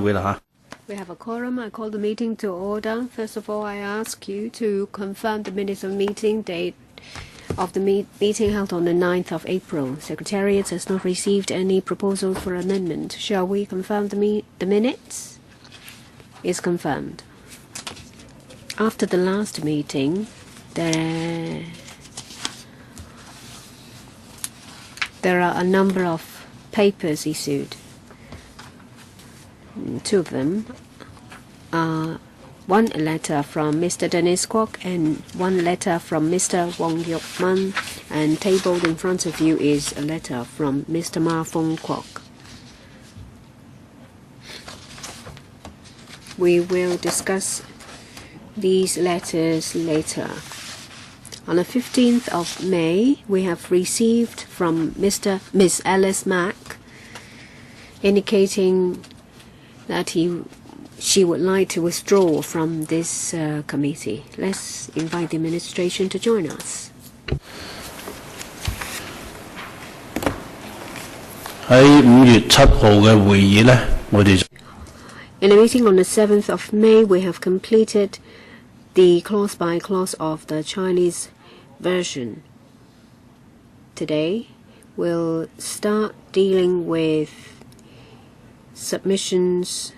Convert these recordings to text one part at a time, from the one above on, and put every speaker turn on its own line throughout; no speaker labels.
We have a quorum. I call the meeting to order. First of all, I ask you to confirm the minutes of meeting date of the meeting held on the 9th of April. Secretariat has not received any proposal for amendment. Shall we confirm the minutes? Is confirmed. After the last meeting, there are a number of papers issued. Two of them are one letter from Mr. Dennis KWOK and one letter from Mr. Wong Yuk-man, and tabled in front of you is a letter from Mr. Hon KWOK. We will discuss these letters later. On the 15th of May, we have received from Miss Alice Mack indicating that she would like to withdraw from this committee. Let's invite the administration to join us.
In
the meeting on the 7th of May, we have completed the clause by clause of the Chinese version. Today, we'll start dealing with submissions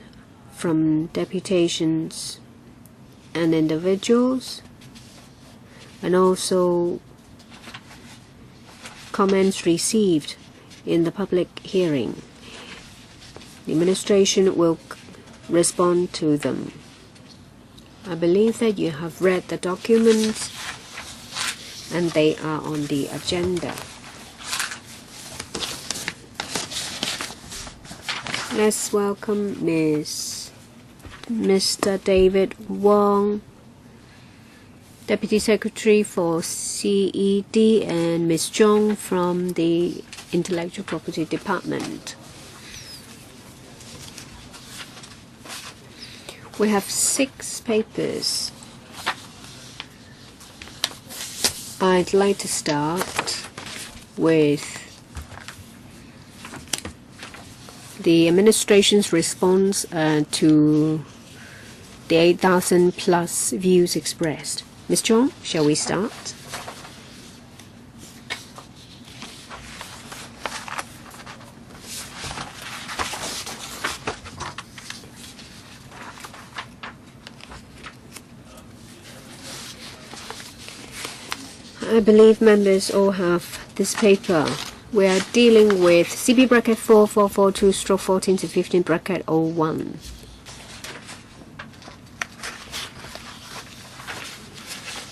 from deputations and individuals, and also comments received in the public hearing. The administration will respond to them. I believe that you have read the documents and they are on the agenda. Let's welcome Mr. David Wong, Deputy Secretary for CED, and Ms. Zhong from the Intellectual Property Department. We have 6 papers. I'd like to start with the administration's response to the 8,000 plus views expressed. Ms. Zhong, shall we start? I believe members all have this paper. We are dealing with CB bracket 4442/14 to 15 bracket 01.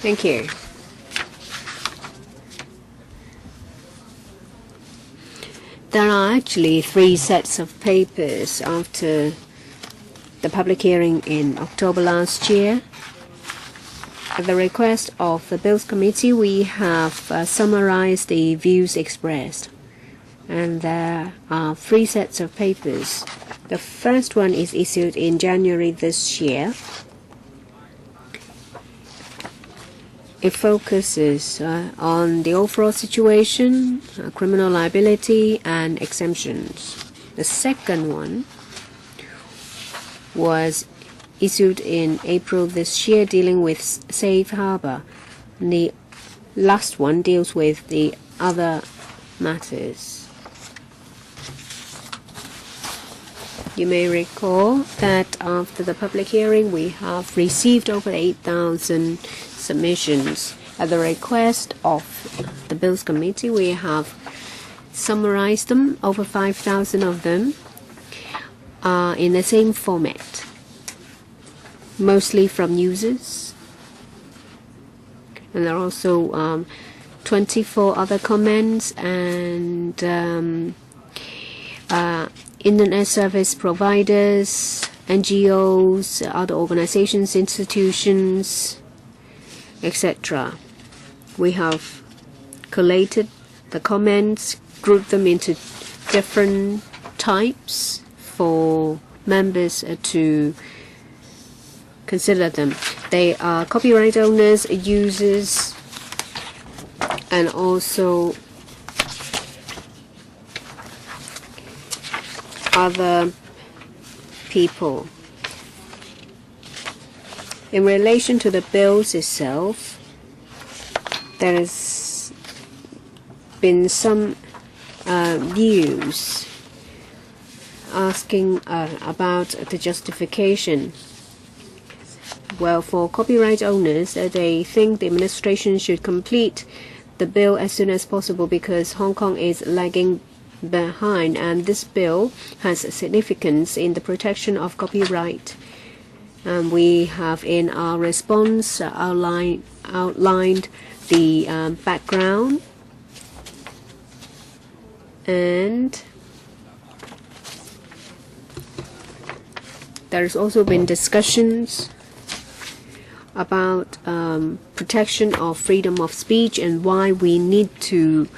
Thank you. There are actually 3 sets of papers after the public hearing in October last year. At the request of the Bills Committee, we have summarized the views expressed. And there are 3 sets of papers. The first one is issued in January this year. It focuses on the overall situation, criminal liability, and exemptions. The second one was issued in April this year, dealing with safe harbour. And the last one deals with the other matters. You may recall that after the public hearing, we have received over 8,000 submissions. At the request of the Bills Committee, we have summarized them. Over 5,000 of them are in the same format, mostly from users. And there are also 24 other comments and internet service providers, NGOs, other organizations, institutions, etc. We have collated the comments, grouped them into different types for members to consider them. They are copyright owners, users, and also other people. In relation to the bills itself, there has been some views asking about the justification. Well, for copyright owners, they think the administration should complete the bill as soon as possible because Hong Kong is lagging behind, and this bill has significance in the protection of copyright. And we have in our response outlined the background, and there's also been discussions about protection of freedom of speech and why we need to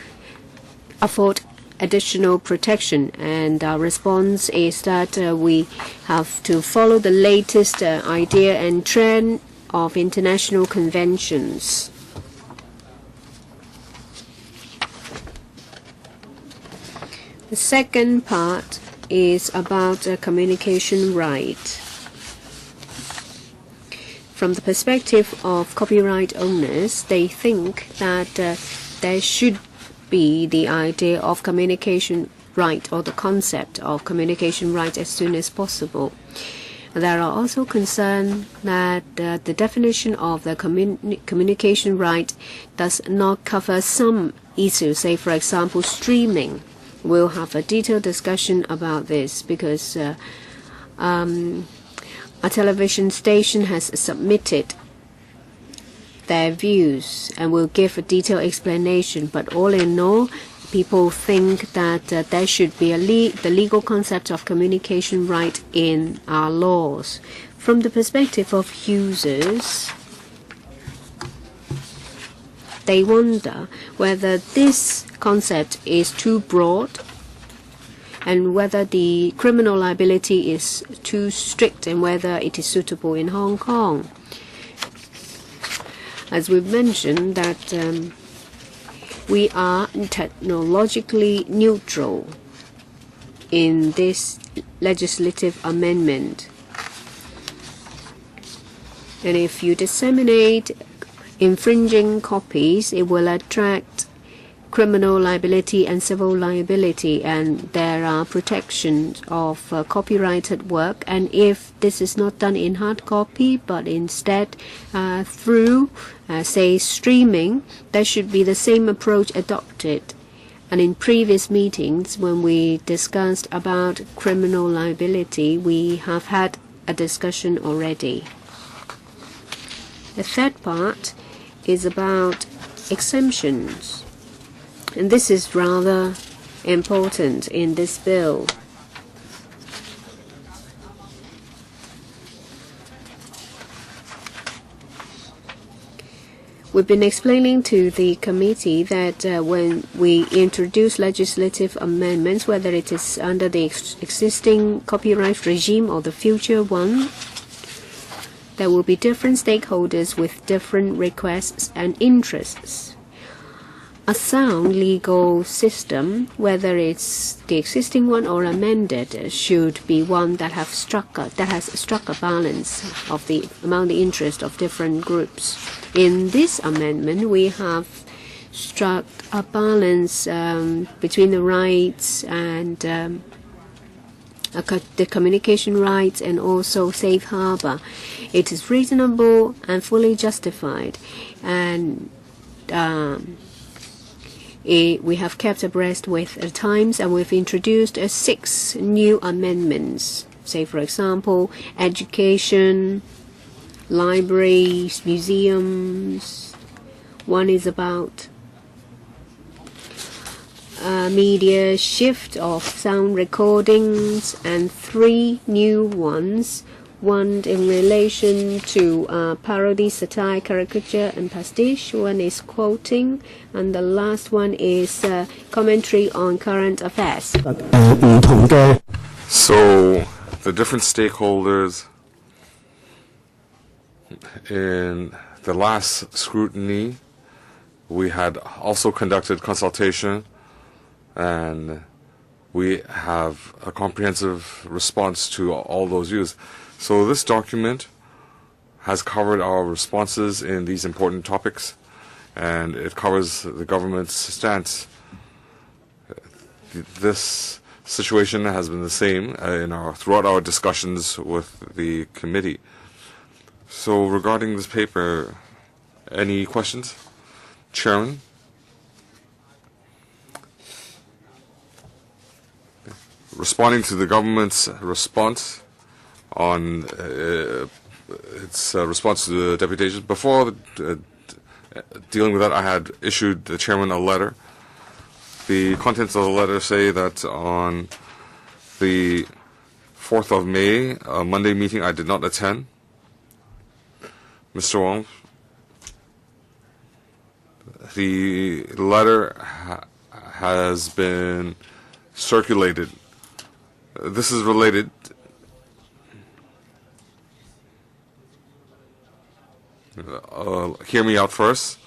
afford additional protection. And our response is that we have to follow the latest idea and trend of international conventions. The second part is about communication right. From the perspective of copyright owners, they think that there should be the idea of communication right, or the concept of communication right, as soon as possible. There are also concerns that the definition of the communication right does not cover some issues, say for example streaming. We'll have a detailed discussion about this because a television station has submitted their views and will give a detailed explanation. But all in all, people think that there should be the legal concept of communication right in our laws. From the perspective of users, they wonder whether this concept is too broad and whether the criminal liability is too strict and whether it is suitable in Hong Kong. As we've mentioned, that we are technologically neutral in this legislative amendment. And if you disseminate infringing copies, it will attract criminal liability and civil liability, and there are protections of copyrighted work. And if this is not done in hard copy but instead through say streaming, there should be the same approach adopted. And in previous meetings when we discussed about criminal liability, we have had a discussion already. The third part is about exemptions. And this is rather important in this bill. We've been explaining to the committee that when we introduce legislative amendments, whether it is under the existing copyright regime or the future one, there will be different stakeholders with different requests and interests. A sound legal system, whether it's the existing one or amended, should be one that has struck a balance of among the interest of different groups. In this amendment, we have struck a balance between the rights and the communication rights and also safe harbor. It is reasonable and fully justified, and we have kept abreast with the times, and we've introduced 6 new amendments. Say, for example, education, libraries, museums. One is about media shift of sound recordings, and 3 new ones. One in relation to parody, satire, caricature, and pastiche. One is quoting, and the last one is commentary on current affairs.
So the different stakeholders in the last scrutiny, we had also conducted consultation, and we have a comprehensive response to all those views. So this document has covered our responses in these important topics, and it covers the government's stance. This situation has been the same throughout our discussions with the committee. So regarding this paper, any questions? Chairman? Responding to the government's response on its response to the deputation, before dealing with that, I had issued the chairman a letter. The contents of the letter say that on the 4th of May, a Monday meeting, I did not attend. Mr. Wong, the letter has been circulated. This is related. Hear me out first.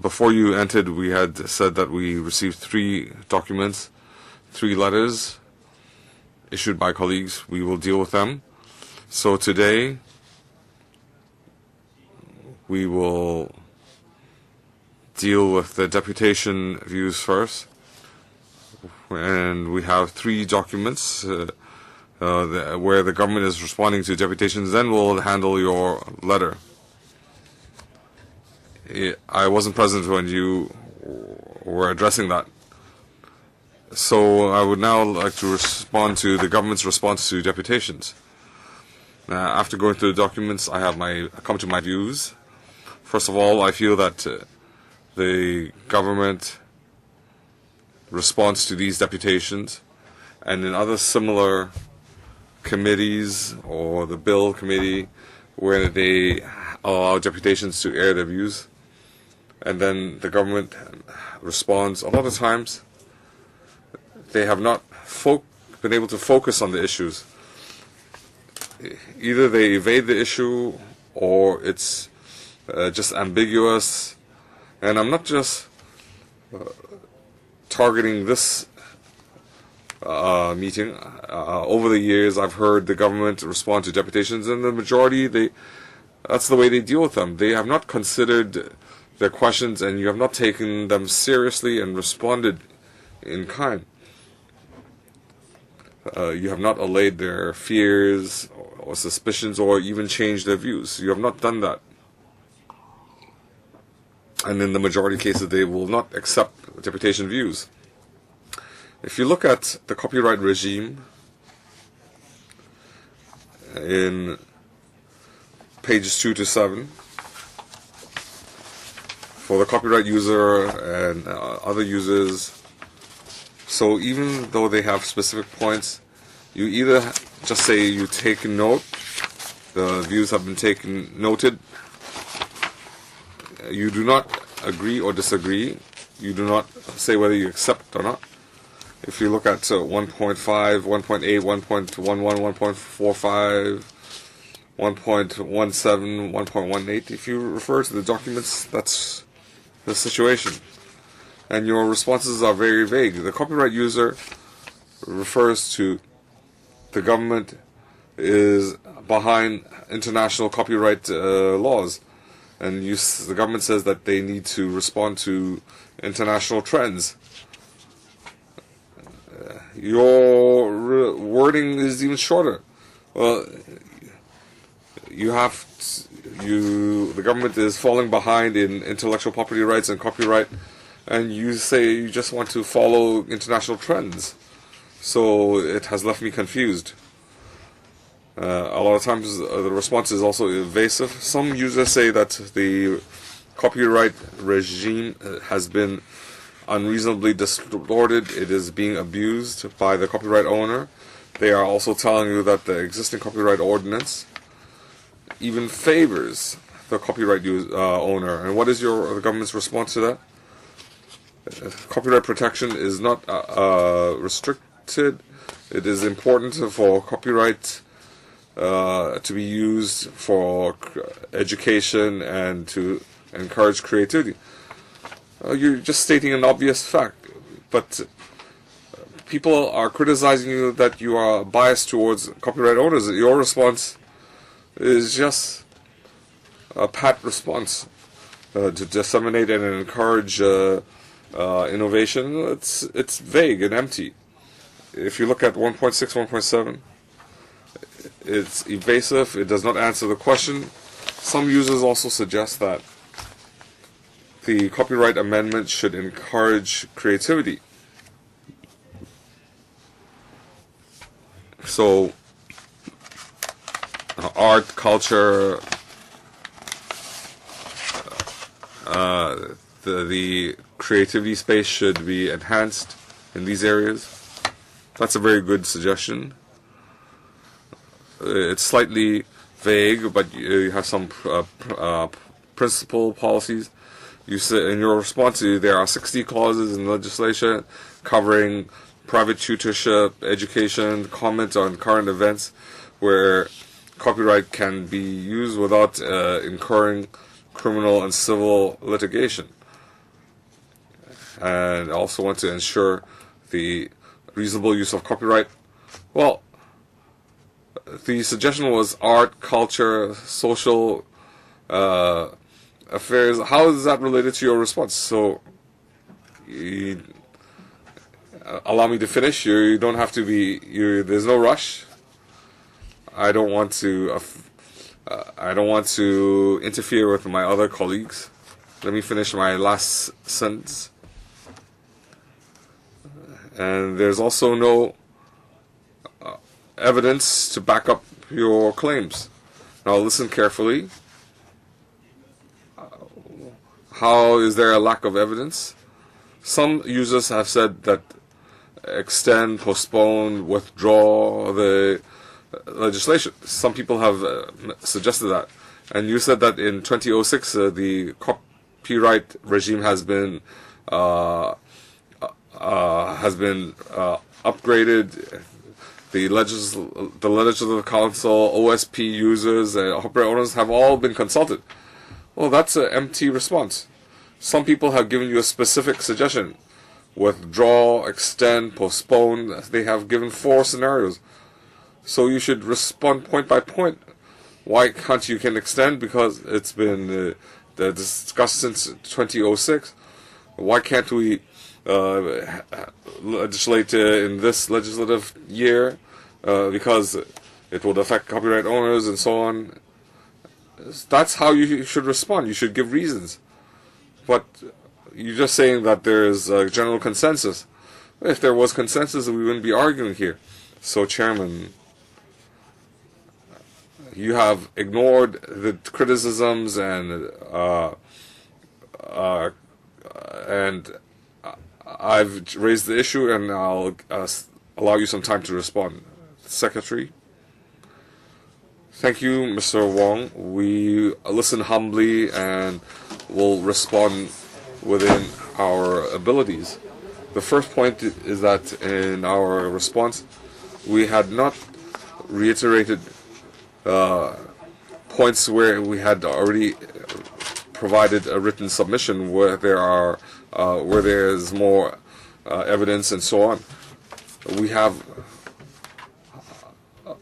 Before you entered, we had said that we received 3 documents, 3 letters issued by colleagues. We will deal with them. So today, we will deal with the deputation views first. And we have 3 documents where the government is responding to deputations. Then we'll handle your letter. I wasn't present when you were addressing that. So I would now like to respond to the government's response to deputations. After going through the documents, I come to my views. First of all, I feel that the government response to these deputations, and in other similar committees or the bill committee where they allow deputations to air their views, and then the government responds, a lot of times they have not been able to focus on the issues. Either they evade the issue or it's just ambiguous. And I'm not just targeting this meeting. Over the years, I've heard the government respond to deputations, and the majority, that's the way they deal with them. They have not considered their questions, and you have not taken them seriously and responded in kind. You have not allayed their fears or suspicions or even changed their views. You have not done that. And in the majority of cases, they will not accept deputation views. If you look at the copyright regime in pages 2 to 7, for the copyright user and other users, so even though they have specific points, you either just say you take note, the views have been noted, you do not agree or disagree, you do not say whether you accept or not. If you look at 1.5, 1.8, 1.11, 1.45, 1.17, 1.18, if you refer to the documents, that's the situation. And your responses are very vague. The copyright user refers to the government is behind international copyright laws. And the government says that they need to respond to international trends. Your wording is even shorter. Well, the government is falling behind in intellectual property rights and copyright, and you say you just want to follow international trends. So it has left me confused. A lot of times the response is also evasive. Some users say that the copyright regime has been unreasonably distorted. It is being abused by the copyright owner. They are also telling you that the existing copyright ordinance even favors the copyright owner. And what is the government's response to that? Copyright protection is not restricted. It is important for copyright to be used for education and to encourage creativity. You're just stating an obvious fact, but people are criticizing you that you are biased towards copyright owners, your response is just a pat response to disseminate and encourage innovation. It's vague and empty. If you look at 1.6, 1.7, it's evasive. It does not answer the question. Some users also suggest that the copyright amendment should encourage creativity. So, art, culture, the creativity space should be enhanced in these areas. That's a very good suggestion. It's slightly vague, but you have some principal policies. You say in your response, there are 60 clauses in legislation covering private tutorship, education, comment on current events, where copyright can be used without incurring criminal and civil litigation. And I also want to ensure the reasonable use of copyright. Well, the suggestion was art, culture, social affairs. How is that related to your response? So, allow me to finish. You don't have to be. There's no rush. I don't want to. I don't want to interfere with my other colleagues. Let me finish my last sentence. And there's also no evidence to back up your claims. Now listen carefully. How is there a lack of evidence? Some users have said that extend, postpone, withdraw the legislation. Some people have suggested that. And you said that in 2006 the copyright regime has been upgraded. The Legislative Council, OSP users, and copyright owners have all been consulted. Well, that's an empty response. Some people have given you a specific suggestion. Withdraw, extend, postpone. They have given 4 scenarios. So you should respond point by point. Why can't you can extend? Because it's been discussed since 2006. Why can't we legislate in this legislative year? Because it would affect copyright owners and so on. That's how you should respond. You should give reasons. But you're just saying that there is a general consensus. If there was consensus, we wouldn't be arguing here. So, Chairman, you have ignored the criticisms and I've raised the issue, and I'll allow you some time to respond. Secretary. Thank you, Mr. Wong. We listen humbly and will respond within our abilities. The first point is that in our response, we had not reiterated points where we had already provided a written submission where there is more evidence and so on. We have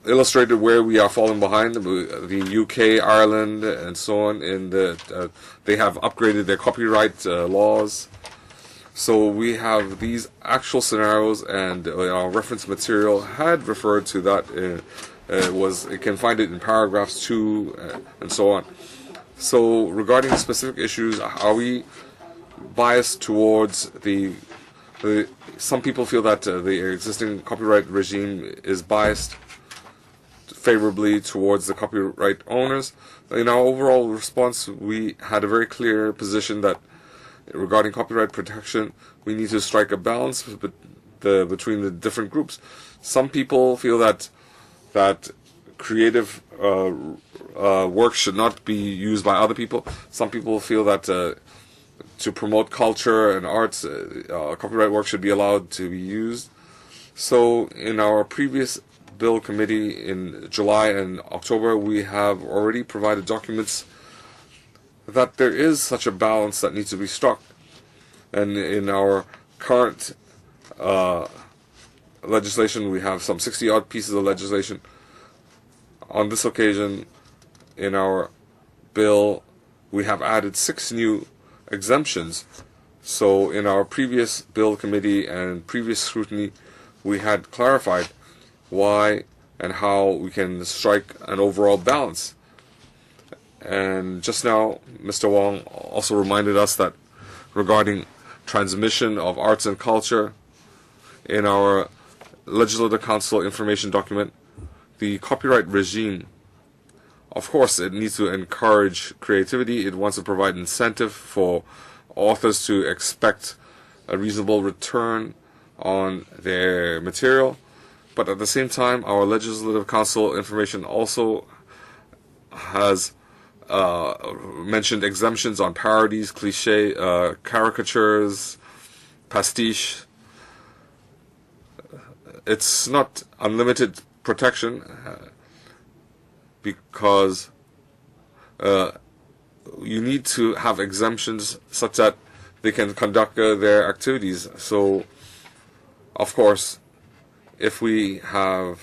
illustrated where we are falling behind. The UK, Ireland, and so on. They have upgraded their copyright laws. So we have these actual scenarios, and our reference material had referred to that. You can find it in paragraphs 2 and so on. So regarding specific issues, are we biased towards some people feel that the existing copyright regime is biased favorably towards the copyright owners. In our overall response, we had a very clear position that regarding copyright protection, we need to strike a balance between the different groups. Some people feel that creative work should not be used by other people. Some people feel that to promote culture and arts, copyright work should be allowed to be used. So in our previous Bill Committee in July and October, we have already provided documents that there is such a balance that needs to be struck. And in our current legislation. We have some 60-odd pieces of legislation. On this occasion, in our bill, we have added 6 new exemptions. So in our previous bill committee and previous scrutiny, we had clarified why and how we can strike an overall balance. And just now, Mr. Wong also reminded us that regarding transmission of arts and culture, in our Legislative Council information document, the copyright regime, of course, it needs to encourage creativity. It wants to provide incentive for authors to expect a reasonable return on their material. But at the same time, our Legislative Council information also has mentioned exemptions on parodies, cliche, caricatures, pastiche. It's not unlimited protection because you need to have exemptions such that they can conduct their activities. So, of course, if we have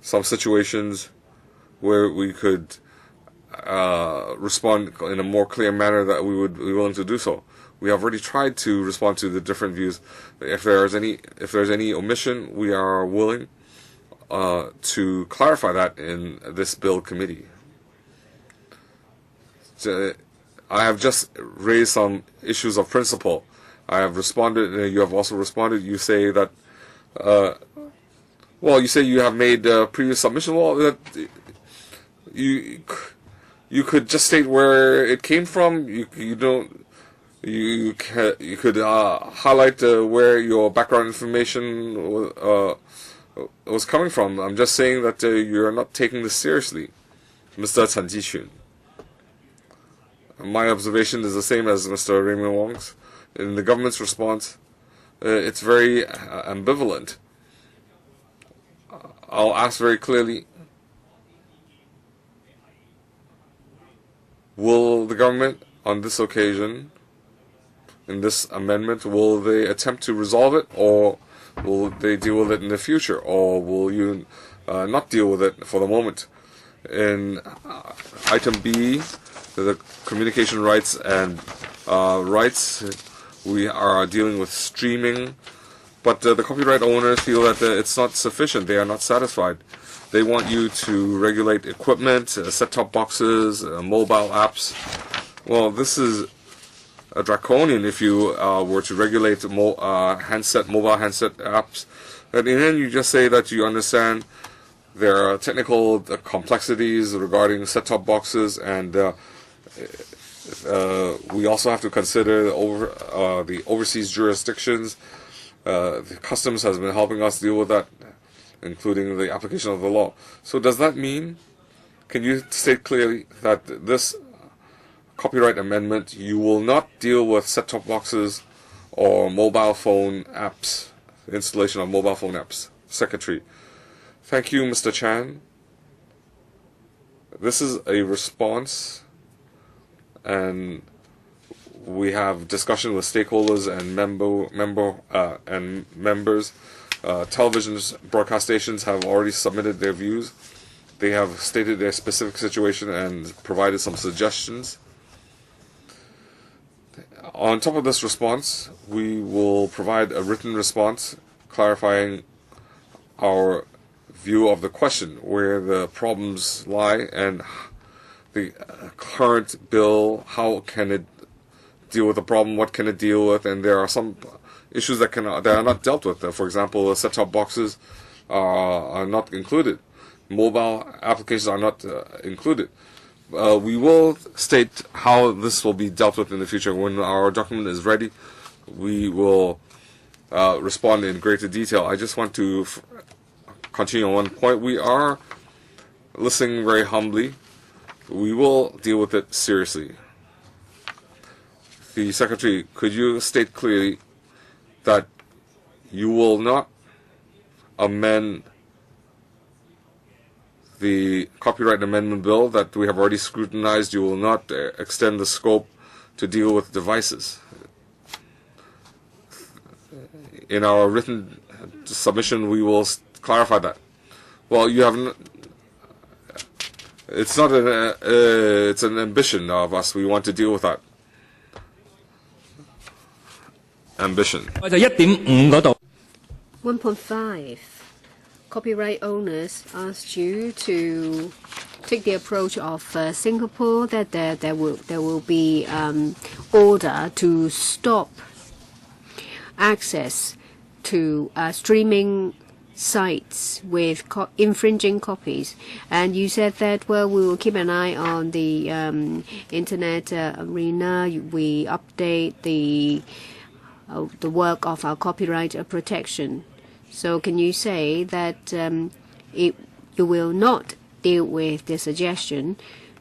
some situations where we could respond in a more clear manner, that we would be willing to do so. We have already tried to respond to the different views. If there's any omission, we are willing to clarify that in this bill committee. So, I have just raised some issues of principle. I have responded, and you have also responded. You say that, well, you say you have made previous submission. Well, that you could just state where it came from. You could highlight where your background information was coming from. I'm just saying that you're not taking this seriously, Mr. Chen Jixun. My observation is the same as Mr. Raymond Wong's. In the government's response, it's very ambivalent. I'll ask very clearly, will the government on this occasion, in this amendment, will they attempt to resolve it, or will they deal with it in the future, or will you not deal with it for the moment? In item B, the communication rights and rights, we are dealing with streaming, but the copyright owners feel that it's not sufficient. They are not satisfied. They want you to regulate equipment, set-top boxes, mobile apps. Well, this is draconian if you were to regulate mobile handset apps. And in the end, you just say that you understand there are technical complexities regarding set-top boxes, and we also have to consider the overseas jurisdictions. The customs has been helping us deal with that, including the application of the law. So does that mean, can you state clearly that this copyright amendment, you will not deal with set-top boxes or mobile phone apps, installation of mobile phone apps? Secretary. Thank you, Mr. Chan. This is a response, and we have discussion with stakeholders and members. Television broadcast stations have already submitted their views. They have stated their specific situation and provided some suggestions. On top of this response, we will provide a written response clarifying our view of the question, where the problems lie, and the current bill, how can it deal with the problem, what can it deal with, and there are some issues that are not dealt with. For example, set-top boxes are not included. Mobile applications are not included. We will state how this will be dealt with in the future. When our document is ready, we will respond in greater detail. I just want to continue on one point. We are listening very humbly. We will deal with it seriously. The Secretary, could you state clearly that you will not amend the copyright amendment bill that we have already scrutinized? You will not extend the scope to deal with devices. In our written submission, we will clarify that. Well, you have. It's not an. It's an ambition of us. We want to deal with that ambition.
1.5. Copyright owners asked you to take the approach of Singapore, that there will be order to stop access to streaming sites with infringing copies. And you said that, well, we will keep an eye on the internet arena. We update the work of our copyright protection. So can you say that you will not deal with the suggestion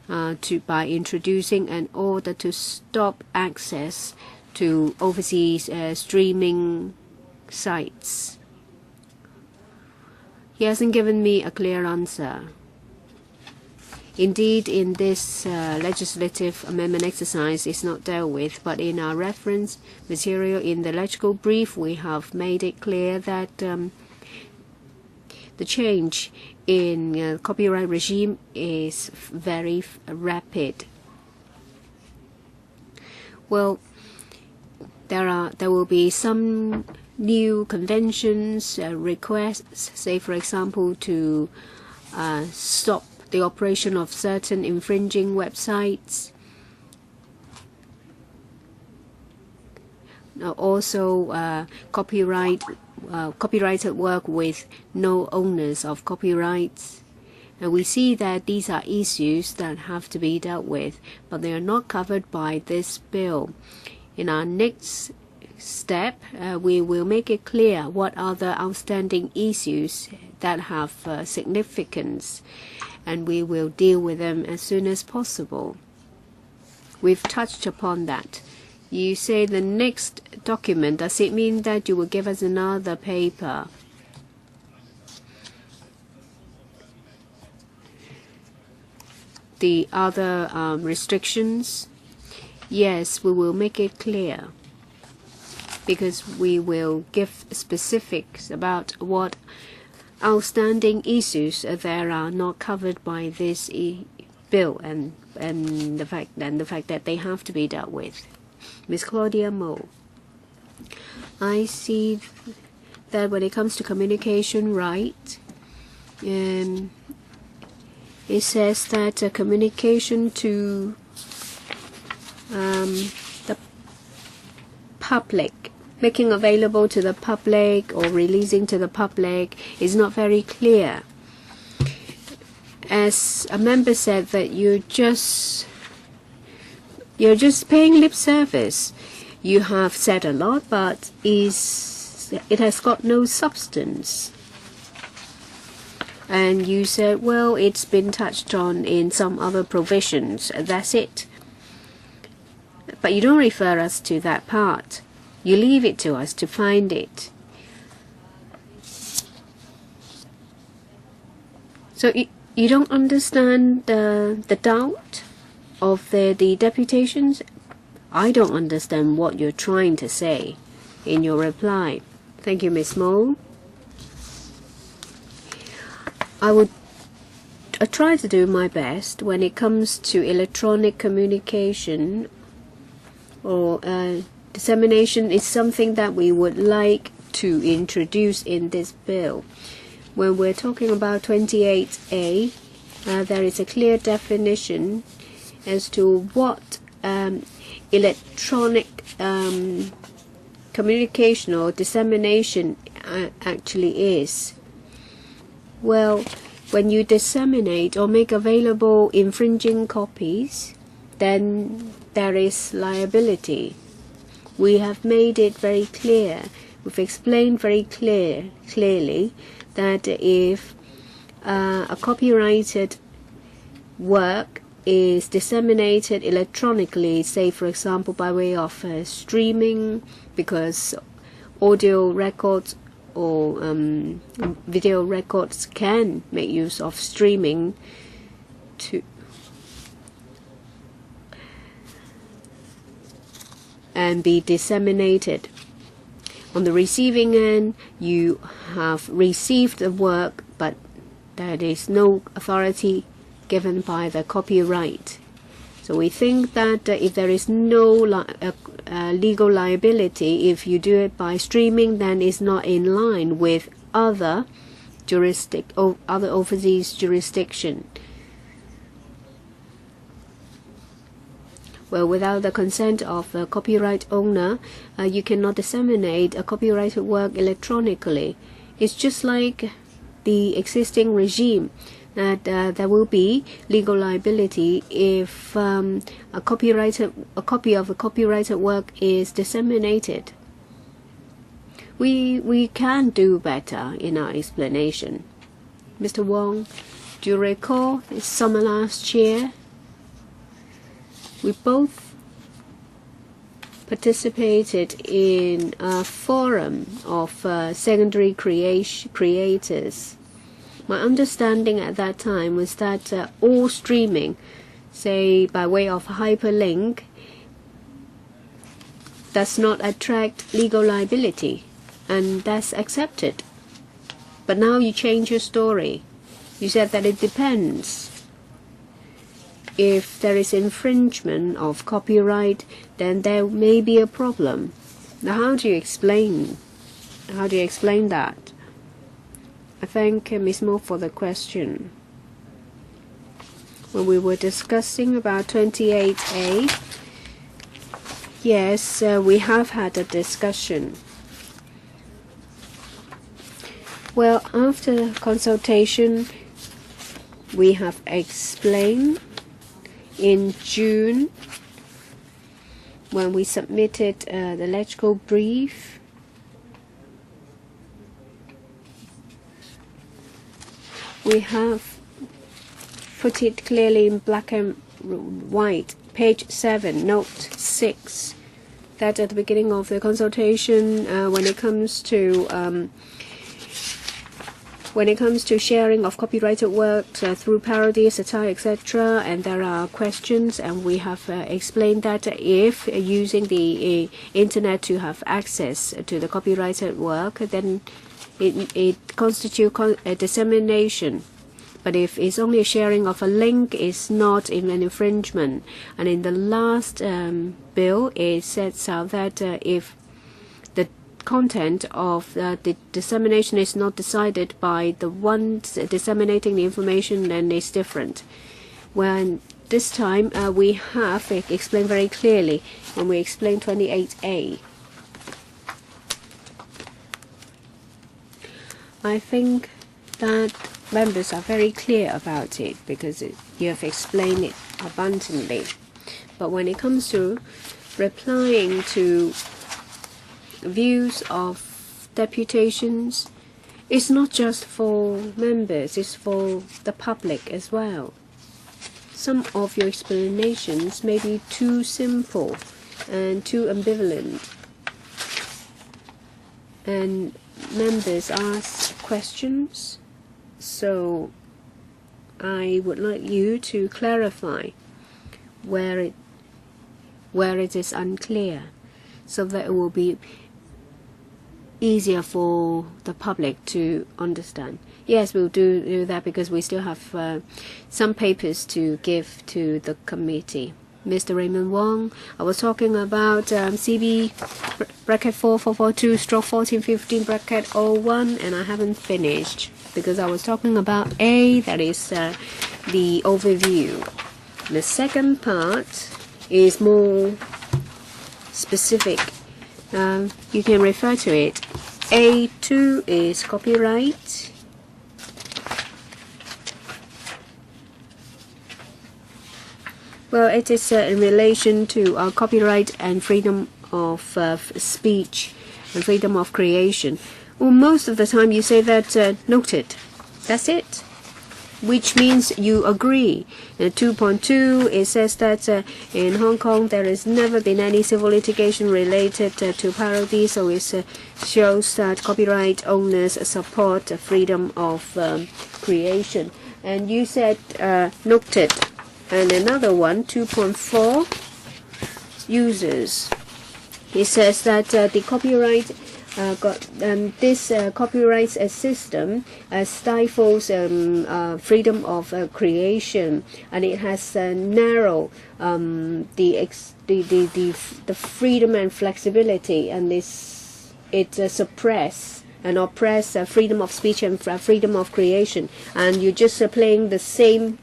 by introducing an order to stop access to overseas streaming sites? He hasn't given me a clear answer. Indeed, in this legislative amendment exercise, it's not dealt with, but in our reference material in the legislative brief, we have made it clear that the change in copyright regime is very rapid. Well, there will be some new conventions, requests, say for example, to stop the operation of certain infringing websites. Also, copyrighted work with no owners of copyrights. And we see that these are issues that have to be dealt with, but they are not covered by this bill. In our next step, we will make it clear what are the outstanding issues that have significance, and we will deal with them as soon as possible. We've touched upon that. You say the next document, does it mean that you will give us another paper? The other restrictions? Yes, we will make it clear, because we will give specifics about what outstanding issues there are not covered by this bill, and the fact that they have to be dealt with. Ms. Claudia Mo, I see that when it comes to communication right, it says that communication to the public, making available to the public or releasing to the public, is not very clear. As a member said, that you're just paying lip service. You have said a lot, but it has got no substance. And you said, well, it's been touched on in some other provisions. That's it. But you don't refer us to that part. You leave it to us to find it. So you don't understand the doubt of the deputations? I don't understand what you're trying to say in your reply. Thank you, Ms. Mo. I try to do my best when it comes to electronic communication or dissemination. Is something that we would like to introduce in this bill. When we're talking about 28A, there is a clear definition as to what electronic communication or dissemination actually is. Well, when you disseminate or make available infringing copies, then there is liability. We have made it very clear, we've explained very clearly that if a copyrighted work is disseminated electronically, say for example by way of streaming, because audio records or video records can make use of streaming and be disseminated. on the receiving end, you have received the work, but there is no authority given by the copyright. So we think that if there is no legal liability, if you do it by streaming, then it's not in line with other overseas jurisdiction. Well, without the consent of the copyright owner, you cannot disseminate a copyrighted work electronically. It's just like the existing regime that there will be legal liability if a copy of a copyrighted work is disseminated. We can do better in our explanation. Mr. Wong, do you recall this summer last year? We both participated in a forum of secondary creators. My understanding at that time was that all streaming, say by way of hyperlink, does not attract legal liability, and that's accepted. But now you change your story. You said that it depends. If there is infringement of copyright, then there may be a problem. Now, how do you explain that? I thank Ms. Mo for the question. When we were discussing about 28A, yes, we have had a discussion. Well, after consultation, we have explained in June, when we submitted the legal brief, we have put it clearly in black and white, page 7, note 6, that at the beginning of the consultation, when it comes to sharing of copyrighted works through parody, satire, etc., and there are questions, and we have explained that if using the internet to have access to the copyrighted work, then it constitutes a dissemination. But if it's only a sharing of a link, it's not an infringement. And in the last bill, it sets out that if the content of the dissemination is not decided by the ones disseminating the information, then it's different. When this time we have explained very clearly when we explained 28A. I think that members are very clear about it because you have explained it abundantly. But when it comes to replying to views of deputations, it's not just for members, it's for the public as well. Some of your explanations may be too simple and too ambivalent, and members ask questions, so I would like you to clarify where it is unclear, so that it will be easier for the public to understand. Yes, we'll do that because we still have some papers to give to the committee. Mr. Raymond Wong, I was talking about CB bracket 4442/1415 bracket 01, and I haven't finished because I was talking about A, that is the overview. The second part is more specific. You can refer to it. A2 is copyright. Well, it is in relation to copyright and freedom of speech and freedom of creation. Well, most of the time you say that noted. That's it, which means you agree. In 2.2, it says that in Hong Kong there has never been any civil litigation related to parody, so it shows that copyright owners support freedom of creation. And you said noted. And another one, 2.4, users. It says that the copyright this copyright system stifles freedom of creation, and it has narrowed the freedom and flexibility, and it suppress and oppress freedom of speech and freedom of creation. And you're just playing the same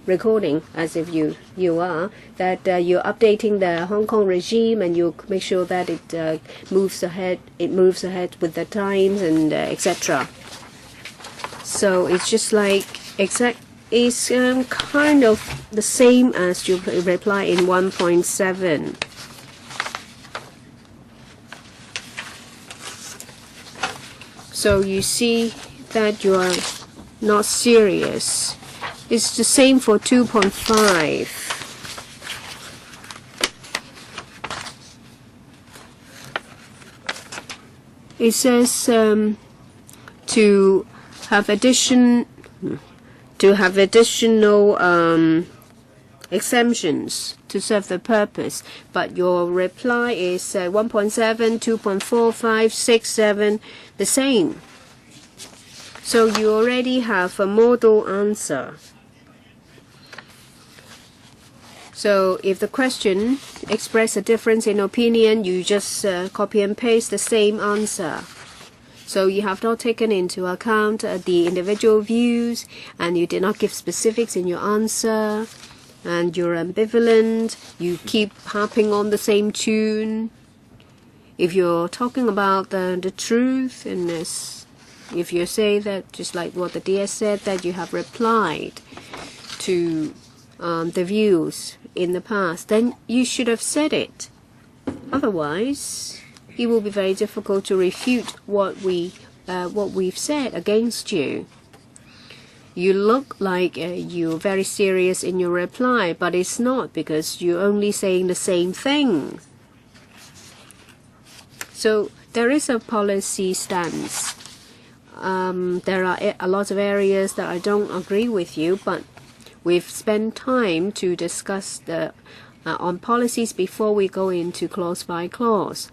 recording as if you are, that you're updating the Hong Kong regime, and you make sure that it moves ahead with the times, and etc. So it's just like it's kind of the same as you reply in 1.7. So you see that you are not serious. It's the same for 2.5. It says to have additional exemptions to serve the purpose, but your reply is 1.7, 2.4, 5, 6, 7, the same. So you already have a model answer. So if the question expresses a difference in opinion, you just copy and paste the same answer. So you have not taken into account the individual views, and you did not give specifics in your answer, and you're ambivalent, you keep harping on the same tune. If you're talking about the truth in this, if you say that, just like what the DS said, that you have replied to the views in the past, then you should have said it. Otherwise, it will be very difficult to refute what we've said against you. You look like you're very serious in your reply, but it's not, because you're only saying the same thing. So there is a policy stance. There are a lot of areas that I don't agree with you, but we've spent time to discuss on policies before we go into clause by clause.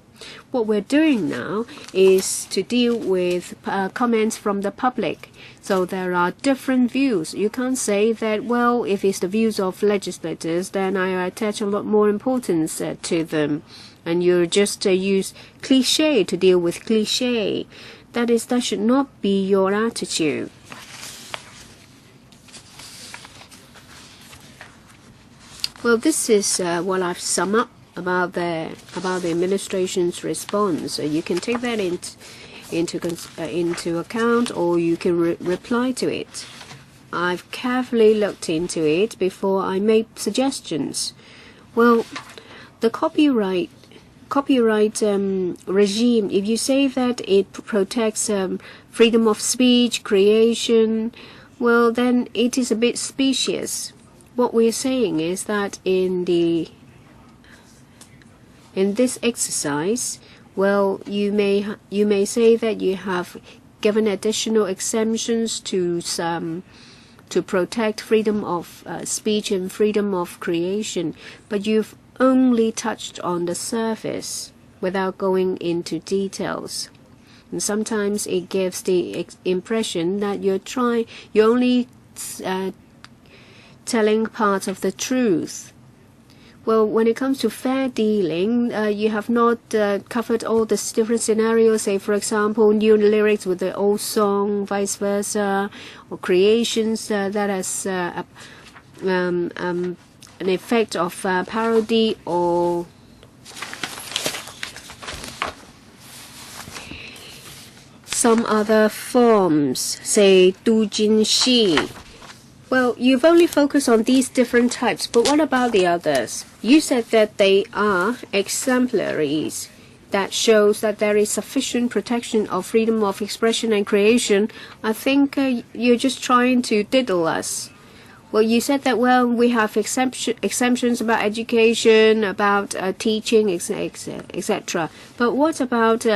What we're doing now is to deal with comments from the public. So there are different views. You can't say that, well, if it's the views of legislators, then I attach a lot more importance to them. And you just use cliché to deal with cliché. That should not be your attitude. Well, this is what I've summed up about the administration's response. So you can take that into account, or you can reply to it. I've carefully looked into it before I made suggestions. Well, the copyright regime, if you say that it protects freedom of speech, creation, well, then it is a bit specious. What we're saying is that in this exercise, well, you may say that you have given additional exemptions to protect freedom of speech and freedom of creation, but you've only touched on the surface without going into details. And sometimes it gives the impression that you're only telling part of the truth. Well, when it comes to fair dealing, you have not covered all the different scenarios, say, for example, new lyrics with the old song, vice versa, or creations that has an effect of parody, or some other forms, say, doujin shi. Well, you've only focused on these different types, but what about the others? You said that they are exemplaries. That shows that there is sufficient protection of freedom of expression and creation. I think you're just trying to diddle us. Well, you said that, well, we have exemptions about education, about teaching, etc. But what about,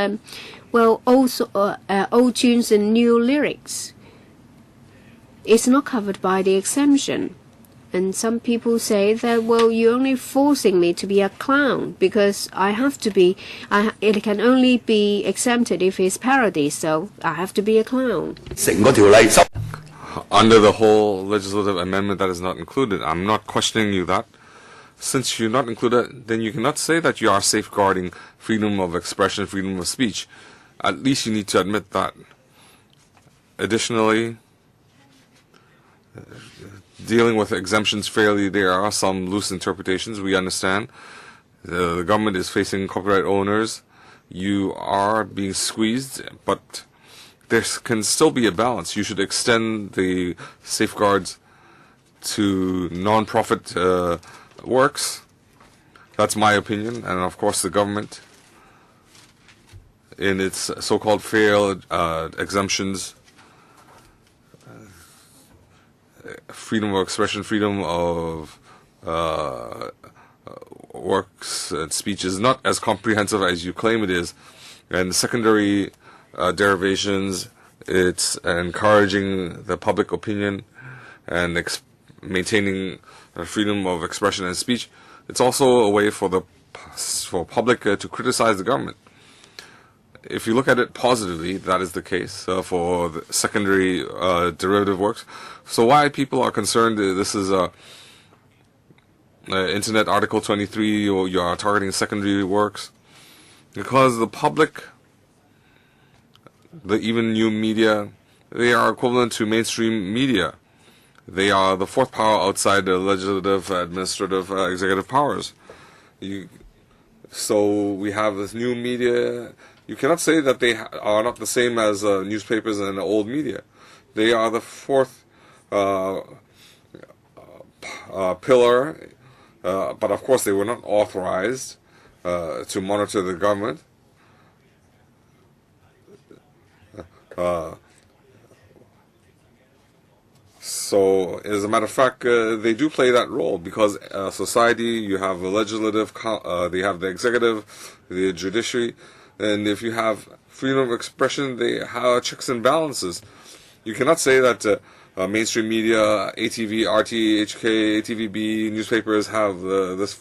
well, also old tunes and new lyrics? It's not covered by the exemption. And some people say that, well, you're only forcing me to be a clown because I have to be, it can only be exempted if it's parody, so I have to be a clown.
Under the whole legislative amendment that is not included, I'm not questioning you that. Since you're not included, then you cannot say that you are safeguarding freedom of expression, freedom of speech. At least you need to admit that. Additionally, dealing with exemptions fairly, there are some loose interpretations. We understand the government is facing copyright owners. You are being squeezed, but there can still be a balance. You should extend the safeguards to non-profit works. That's my opinion, and of course the government, in its so-called fair exemptions, freedom of expression, freedom of works and speech is not as comprehensive as you claim it is, and secondary derivations, it's encouraging the public opinion and maintaining freedom of expression and speech. It's also a way for the public to criticize the government. If you look at it positively, that is the case for the secondary derivative works. So why people are concerned this is Internet Article 23, or you are targeting secondary works? Because the public, even new media, they are equivalent to mainstream media. They are the fourth power outside the legislative, administrative, executive powers. So we have this new media. You cannot say that they are not the same as newspapers and old media. They are the fourth pillar, but of course they were not authorized to monitor the government. So, as a matter of fact, they do play that role because society, you have the legislative, they have the executive, the judiciary, and if you have freedom of expression, they have checks and balances. You cannot say that mainstream media, ATV, RT, HK, ATVB, newspapers have this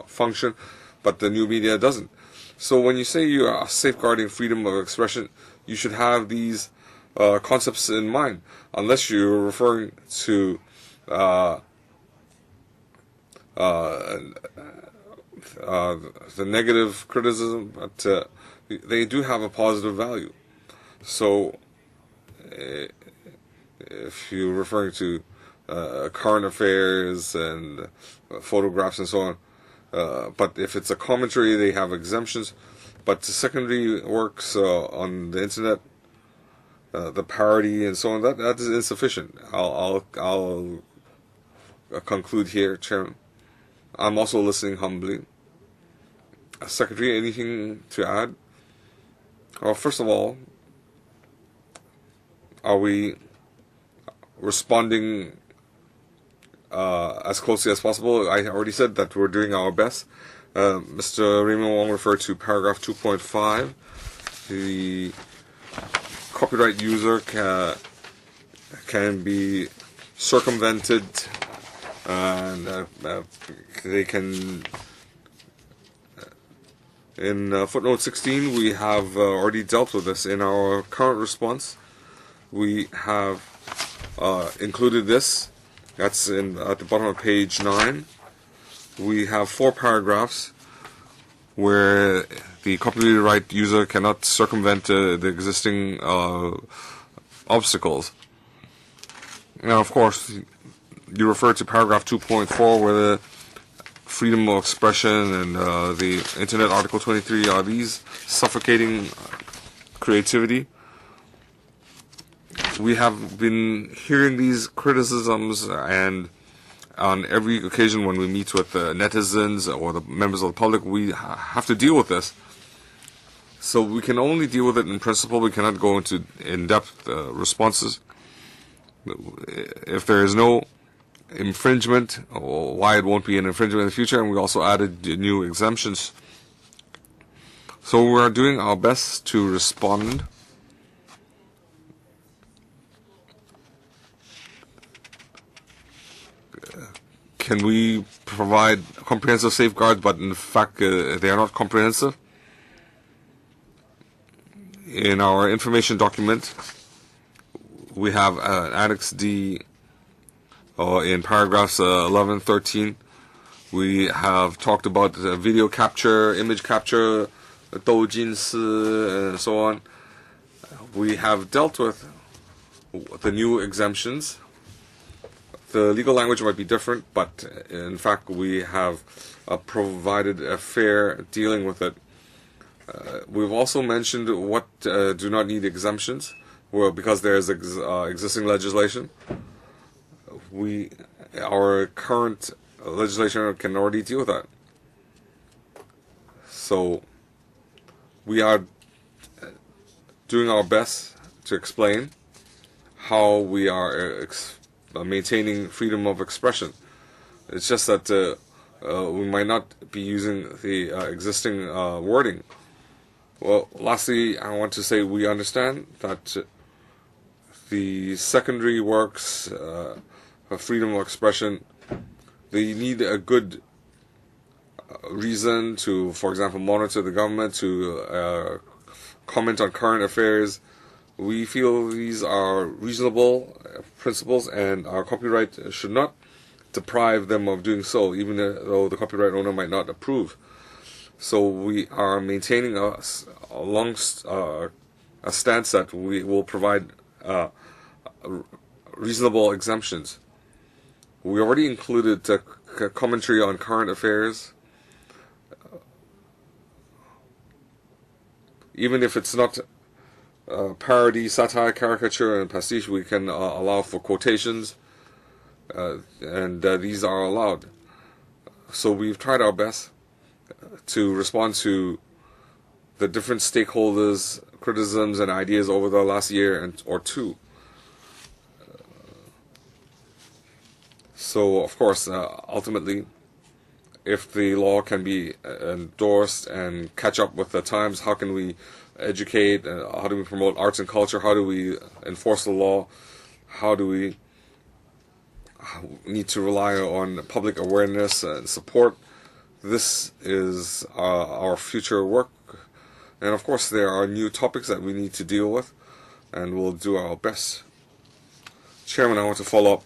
function, but the new media doesn't. So when you say you are safeguarding freedom of expression, you should have these concepts in mind, unless you're referring to the negative criticism, but they do have a positive value. So if you're referring to current affairs and photographs and so on, but if it's a commentary, they have exemptions. But the secondary works on the internet, the parody and so on, that is insufficient. I'll conclude here, Chairman. I'm also listening humbly. Secretary, anything to add? Well, first of all, are we responding as closely as possible? I already said that we're doing our best. Mr. Raymond Wong referred to paragraph 2.5. The copyright user can be circumvented, and they can. In footnote 16, we have already dealt with this. In our current response, we have included this. That's at the bottom of page 9. We have 4 paragraphs where the copyright user cannot circumvent the existing obstacles. Now, of course, you refer to paragraph 2.4 where the freedom of expression and the Internet Article 23 are these suffocating creativity. We have been hearing these criticisms, and on every occasion when we meet with the netizens or the members of the public, we have to deal with this. So we can only deal with it in principle. We cannot go into in-depth responses. If there is no infringement, or why it won't be an infringement in the future, and we also added new exemptions. So we are doing our best to respond. can we provide comprehensive safeguards, but in fact they are not comprehensive? In our information document, we have Annex D, in paragraphs 11, 13. We have talked about video capture, image capture, 斗金丝, and so on. We have dealt with the new exemptions. The legal language might be different, but in fact we have provided a fair dealing with it. We've also mentioned what do not need exemptions, well, because there is existing legislation. Our current legislation can already deal with that. So we are doing our best to explain how we are maintaining freedom of expression. It's just that we might not be using the existing wording. Well, lastly, I want to say we understand that the secondary works of freedom of expression, they need a good reason to, for example, monitor the government, to comment on current affairs. We feel these are reasonable principles, and our copyright should not deprive them of doing so, even though the copyright owner might not approve. So we are maintaining a stance that we will provide reasonable exemptions. We already included commentary on current affairs. Even if it's not parody, satire, caricature, and pastiche, we can allow for quotations, and these are allowed. So we've tried our best to respond to the different stakeholders' criticisms and ideas over the last year or two. So, of course, ultimately, if the law can be endorsed and catch up with the times, how can we educate? How do we promote arts and culture? How do we enforce the law? How do we need to rely on public awareness and support? This is our future work. And of course, there are new topics that we need to deal with, and we'll do our best. Chairman, I want to follow up.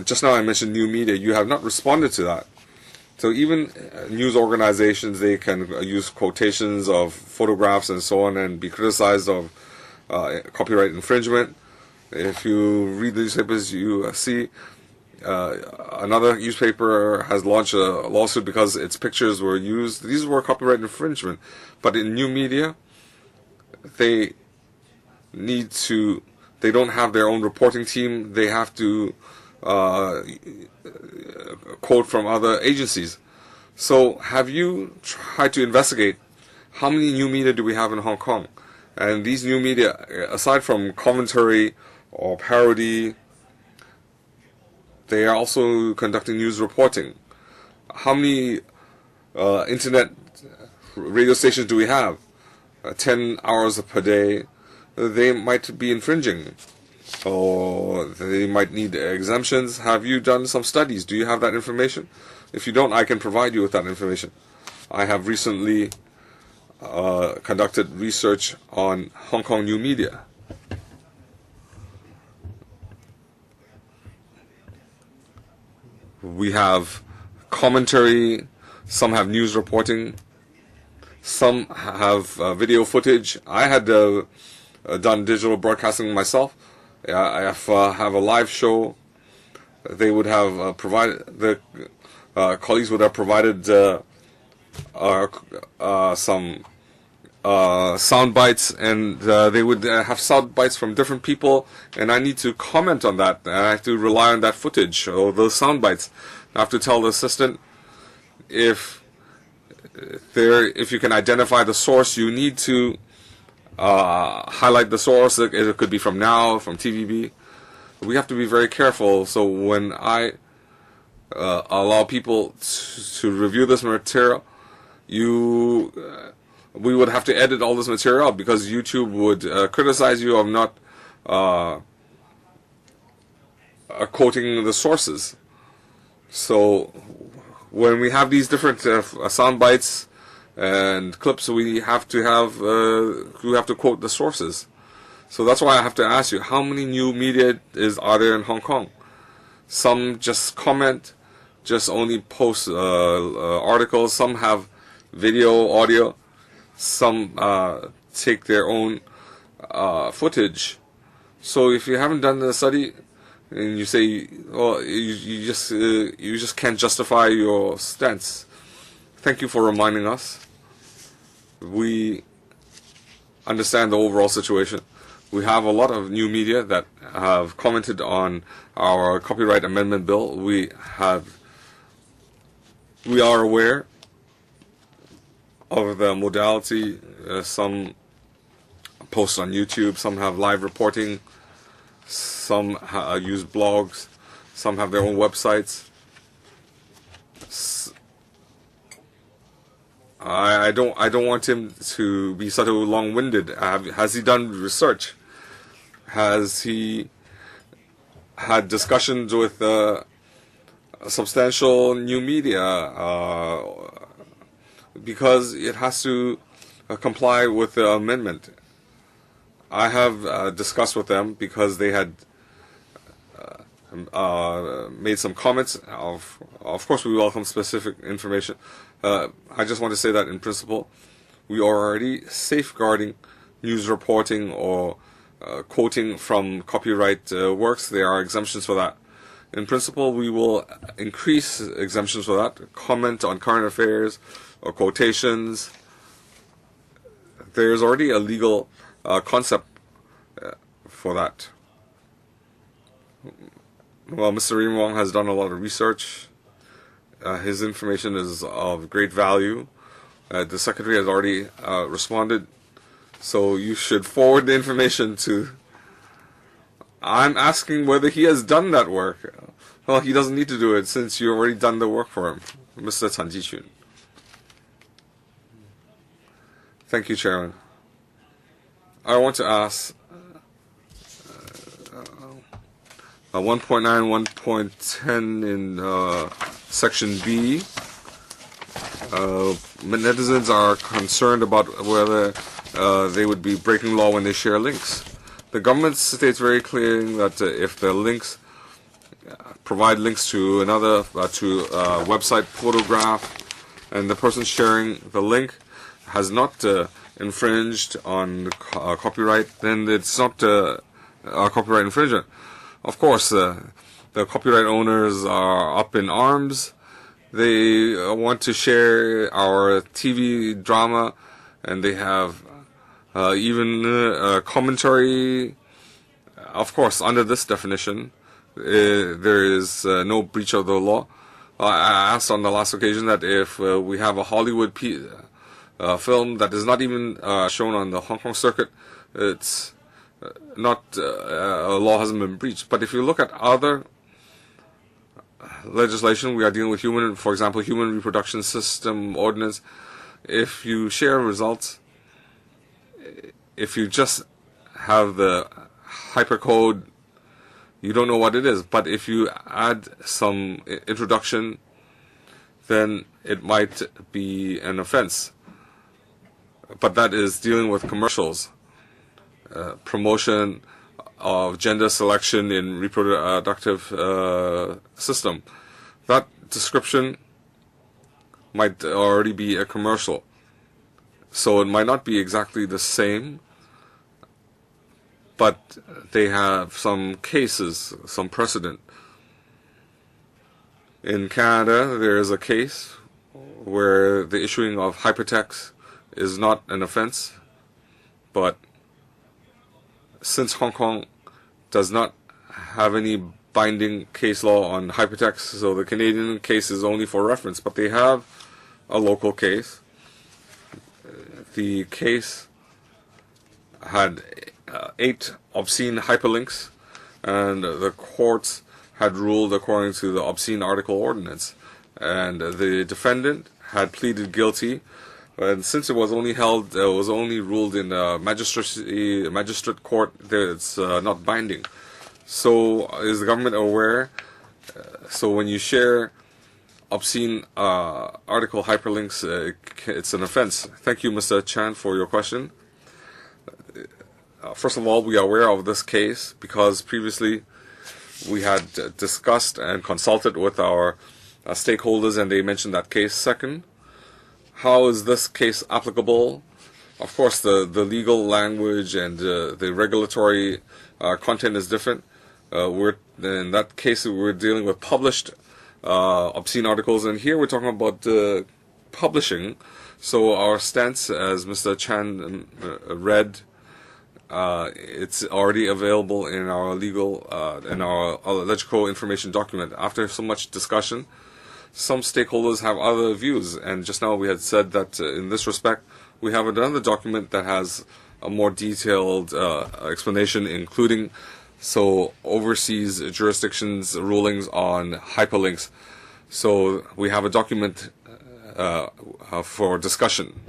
Just now I mentioned new media. You have not responded to that. So even news organizations, they can use quotations of photographs and so on and be criticized of copyright infringement. If you read the newspapers, you see another newspaper has launched a lawsuit because its pictures were used. These were copyright infringement. But in new media, they don't have their own reporting team. They have to quote from other agencies. So have you tried to investigate how many new media do we have in Hong Kong? And these new media, aside from commentary or parody, they are also conducting news reporting. How many internet radio stations do we have? 10 hours per day. They might be infringing, or they might need exemptions. Have you done some studies? Do you have that information? If you don't, I can provide you with that information. I have recently conducted research on Hong Kong new media. We have commentary, some have news reporting, some have video footage. I had done digital broadcasting myself. I have a live show. They would have provided, the colleagues would have provided some sound bites, and they would have sound bites from different people, and I need to comment on that, and I have to rely on that footage or those sound bites. I have to tell the assistant if you can identify the source, you need to highlight the source. It could be from Now, from TVB. We have to be very careful. So when I allow people to review this material, we would have to edit all this material out, because YouTube would criticize you of not quoting the sources. So when we have these different sound bites and clips, we have to quote the sources. So that's why I have to ask you, how many new media are there in Hong Kong? Some just comment, just only post articles. Some have video, audio. Some take their own footage. So if you haven't done the study and you say, well, you just can't justify your stance. Thank you for reminding us. We understand the overall situation. We have a lot of new media that have commented on our copyright amendment bill. We are aware of the modality. Some post on YouTube, some have live reporting, some use blogs, some have their own websites. I don't want him to be sort of long-winded. Has he done research? Has he had discussions with substantial new media? Because it has to comply with the amendment. I have discussed with them because they had made some comments. Of course, we welcome specific information. I just want to say that in principle, we are already safeguarding news reporting or quoting from copyright works. There are exemptions for that. In principle, we will increase exemptions for that. Comment on current affairs or quotations. There's already a legal concept for that. Well, Mr. Rim Wong has done a lot of research. His information is of great value. The Secretary has already responded. So you should forward the information to... I'm asking whether he has done that work. Well, he doesn't need to do it since you already done the work for him, Mr. Chan Ji-chun. Thank you, Chairman. I want to ask 1.9, 1.10 in Section B. Netizens are concerned about whether they would be breaking law when they share links. The government states very clearly that if the links provide links to another website photograph, and the person sharing the link has not infringed on copyright, then it's not a copyright infringement. Of course, the copyright owners are up in arms. They want to share our TV drama, and they have even commentary. Of course, under this definition, there is no breach of the law. I asked on the last occasion that if we have a Hollywood film that is not even shown on the Hong Kong circuit, it's not a law hasn't been breached. But if you look at other legislation, we are dealing with for example, human reproduction system ordinance. If you share results, if you just have the hypercode, you don't know what it is. But if you add some introduction, then it might be an offense. But that is dealing with commercials, promotion of gender selection in reproductive system. That description might already be a commercial. So it might not be exactly the same, but they have some cases, some precedent. In Canada, there is a case where the issuing of hypertext is not an offense, but since Hong Kong does not have any binding case law on hypertext, so the Canadian case is only for reference, but they have a local case. The case had 8 obscene hyperlinks, and the courts had ruled according to the obscene article ordinance, and the defendant had pleaded guilty. And since it was only ruled in magistrate court, it's not binding. So is the government aware? So when you share obscene article hyperlinks, it's an offense. Thank you, Mr. Chan, for your question. First of all, we are aware of this case because previously we had discussed and consulted with our stakeholders, and they mentioned that case. Second, how is this case applicable? Of course, the legal language and the regulatory content is different. In that case, we're dealing with published obscene articles, and here we're talking about publishing. So our stance, as Mr. Chan read, it's already available in our legal, in our electrical information document. After so much discussion, some stakeholders have other views, and just now we had said that in this respect, we have another document that has a more detailed explanation, including overseas jurisdictions' rulings on hyperlinks. So we have a document for discussion.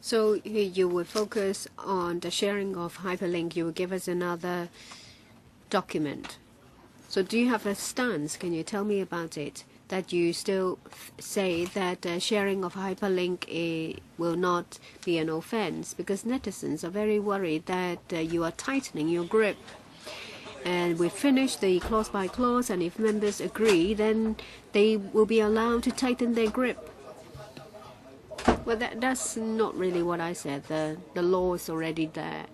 So you would focus on the sharing of hyperlink. You will give us another document. So do you have a stance? Can you tell me about it? That you still say that sharing of hyperlink will not be an offense, because netizens are very worried that you are tightening your grip. And we finish the clause by clause, and if members agree, then they will be allowed to tighten their grip. Well, that's not really what I said. The law is already there.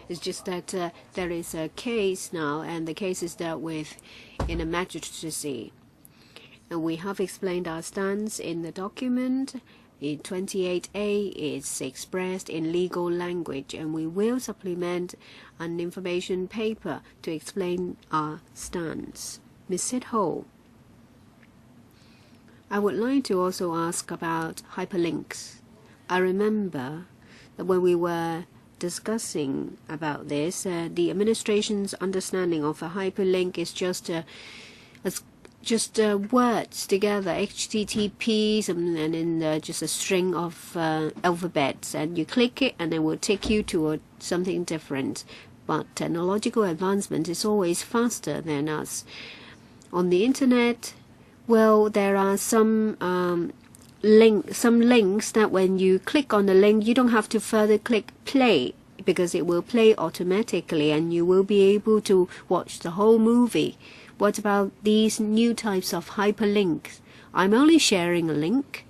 It's just that there is a case now, and the case is dealt with in a magistracy. And we have explained our stance in the document. In 28A, it's expressed in legal language, and we will supplement an information paper to explain our stance. Ms. Sid Ho, I would like to also ask about hyperlinks. I remember that when we were discussing about this, the administration's understanding of a hyperlink is just words together, HTTPs, and then just a string of alphabets, and you click it and it will take you to something different. But technological advancement is always faster than us. On the internet, well, there are some links that when you click on the link, you don't have to further click play, because it will play automatically and you will be able to watch the whole movie. What about these new types of hyperlinks? I'm only sharing a link,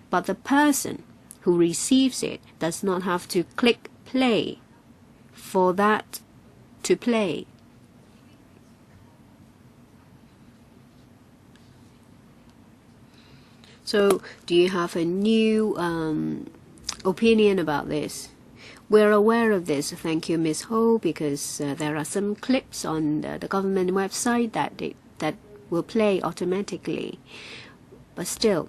but the person who receives it does not have to click play for that to play. So, do you have a new opinion about this? We're aware of this, thank you, Ms. Ho, because there are some clips on the government website that will play automatically. But still,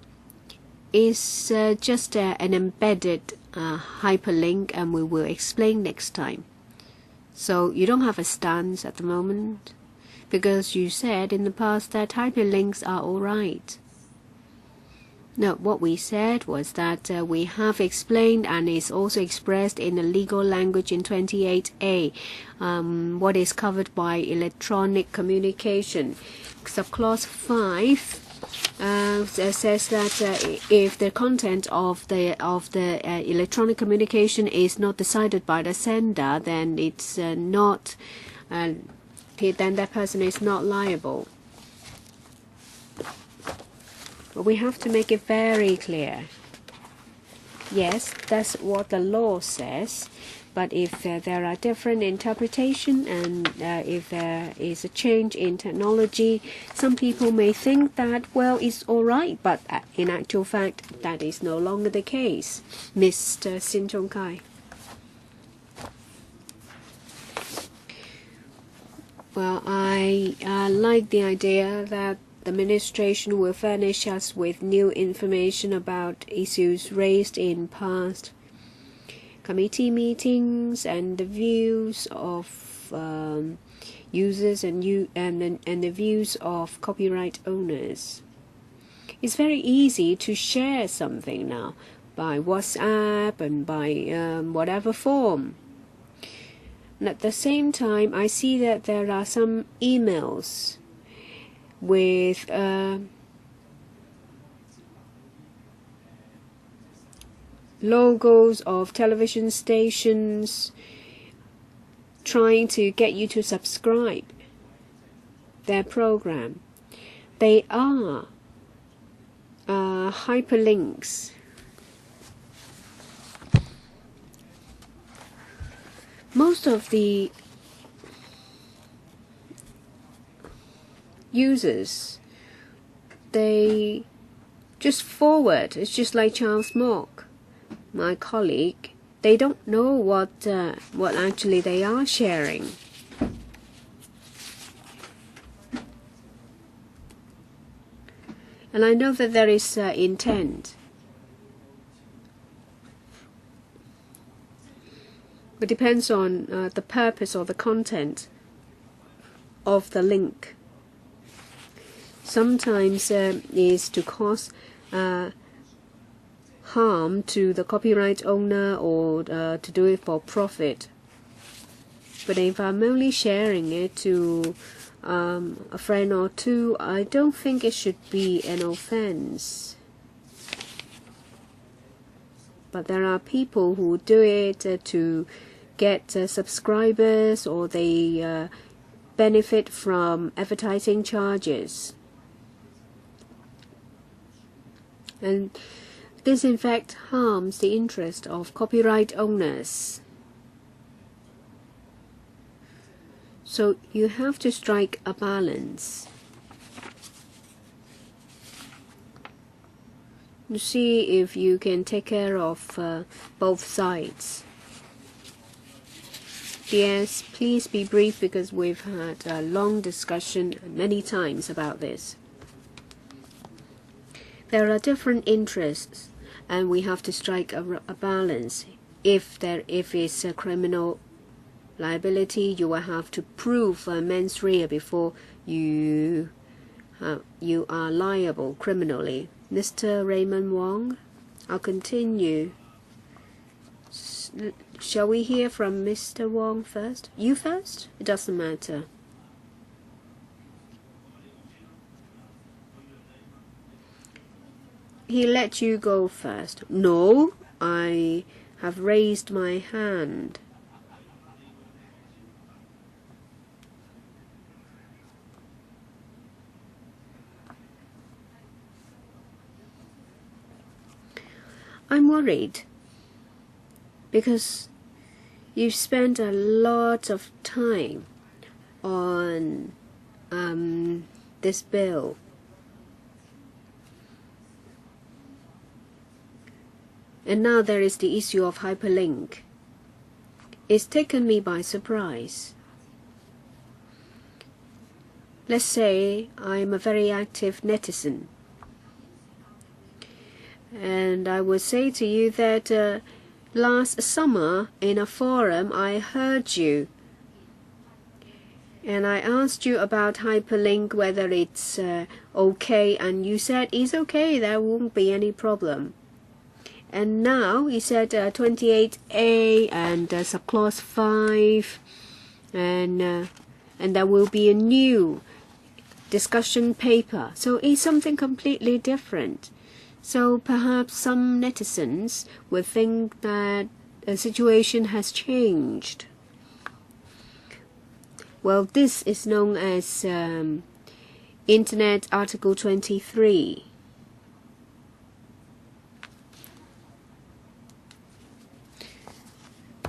it's just an embedded hyperlink, and we will explain next time. So you don't have a stance at the moment, because you said in the past that hyperlinks are all right. No, what we said was that we have explained, and it's also expressed in the legal language in 28A, what is covered by electronic communication. Subclause 5 says that if the content of the electronic communication is not decided by the sender, then it's not. Then that person is not liable. But we have to make it very clear. Yes, that's what the law says. But if there are different interpretation, and if there is a change in technology, some people may think that, well, it's all right. But in actual fact, that is no longer the case. Mr. Sin Chung Kai. Well, I like the idea that the administration will furnish us with new information about issues raised in past committee meetings and the views of users and the views of copyright owners. It's very easy to share something now by WhatsApp and by whatever form. And at the same time, I see that there are some emails with logos of television stations trying to get you to subscribe their program. They are hyperlinks. Most of the users, they just forward. It's just like Charles Mock, my colleague. They don't know what actually they are sharing. And I know that there is intent. It depends on the purpose or the content of the link. Sometimes is to cause harm to the copyright owner or to do it for profit. But if I'm only sharing it to a friend or two, I don't think it should be an offense. But there are people who do it to get subscribers, or they benefit from advertising charges. And this in fact harms the interest of copyright owners. So you have to strike a balance. You see if you can take care of both sides. Yes, please be brief because we've had a long discussion many times about this. There are different interests, and we have to strike a balance. If it's a criminal liability, you will have to prove mens rea before you are liable criminally. Mr. Raymond Wong, I'll continue. Shall we hear from Mr. Wong first? You first? It doesn't matter. He let you go first. No, I have raised my hand. I'm worried because you've spent a lot of time on this bill. And now there is the issue of hyperlink. It's taken me by surprise. Let's say I'm a very active netizen, and I would say to you that last summer in a forum I heard you, and I asked you about hyperlink, whether it's okay, and you said it's okay, there won't be any problem. And now you said 28A and subclause 5, and there will be a new discussion paper. So it's something completely different. So perhaps some netizens will think that the situation has changed. Well, this is known as Internet Article 23.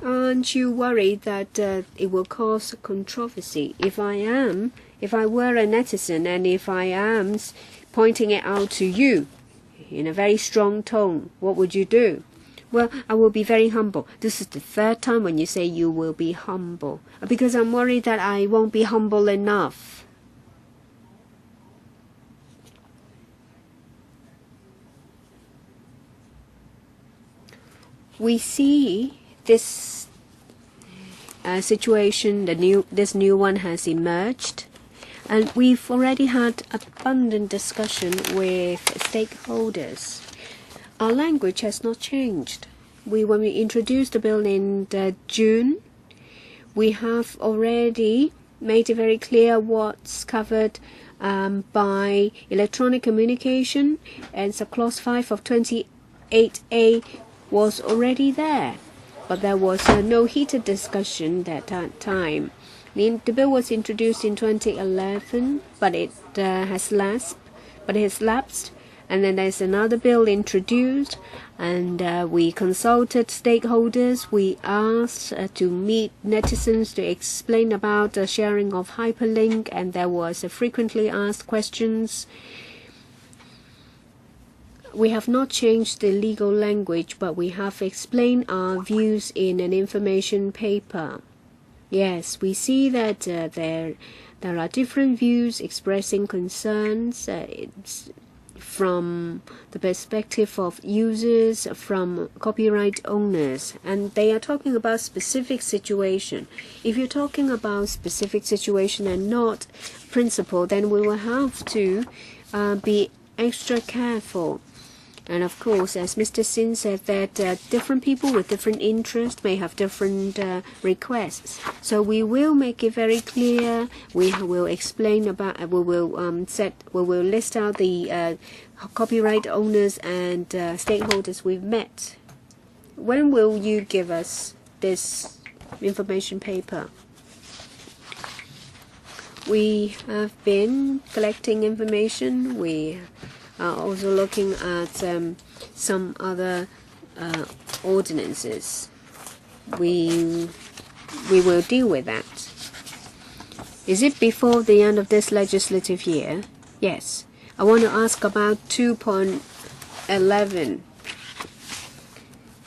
Aren't you worried that it will cause controversy? If I were a netizen, and if I am pointing it out to you in a very strong tone, what would you do? Well, I will be very humble. This is the third time when you say you will be humble, because I'm worried that I won't be humble enough. We see this situation, this new one has emerged, and we've already had abundant discussion with stakeholders. Our language has not changed. When we introduced the bill in June, we have already made it very clear what's covered by electronic communication, and subclause 5 of 28A was already there. But there was no heated discussion at that time. The bill was introduced in 2011, but it has lapsed. And then there's another bill introduced, and we consulted stakeholders. We asked to meet netizens to explain about the sharing of hyperlink, and there was frequently asked questions. We have not changed the legal language, but we have explained our views in an information paper. Yes, we see that there are different views expressing concerns. It's from the perspective of users, from copyright owners, and they are talking about specific situation. If you're talking about specific situation and not principle, then we will have to be extra careful. And of course, as Mr. Sin said, that different people with different interests may have different requests. So we will make it very clear. We will explain about. We will list out the copyright owners and stakeholders we've met. When will you give us this information paper? We have been collecting information. We are also looking at some other ordinances. We will deal with that. Is it before the end of this legislative year? Yes. I want to ask about 2.11.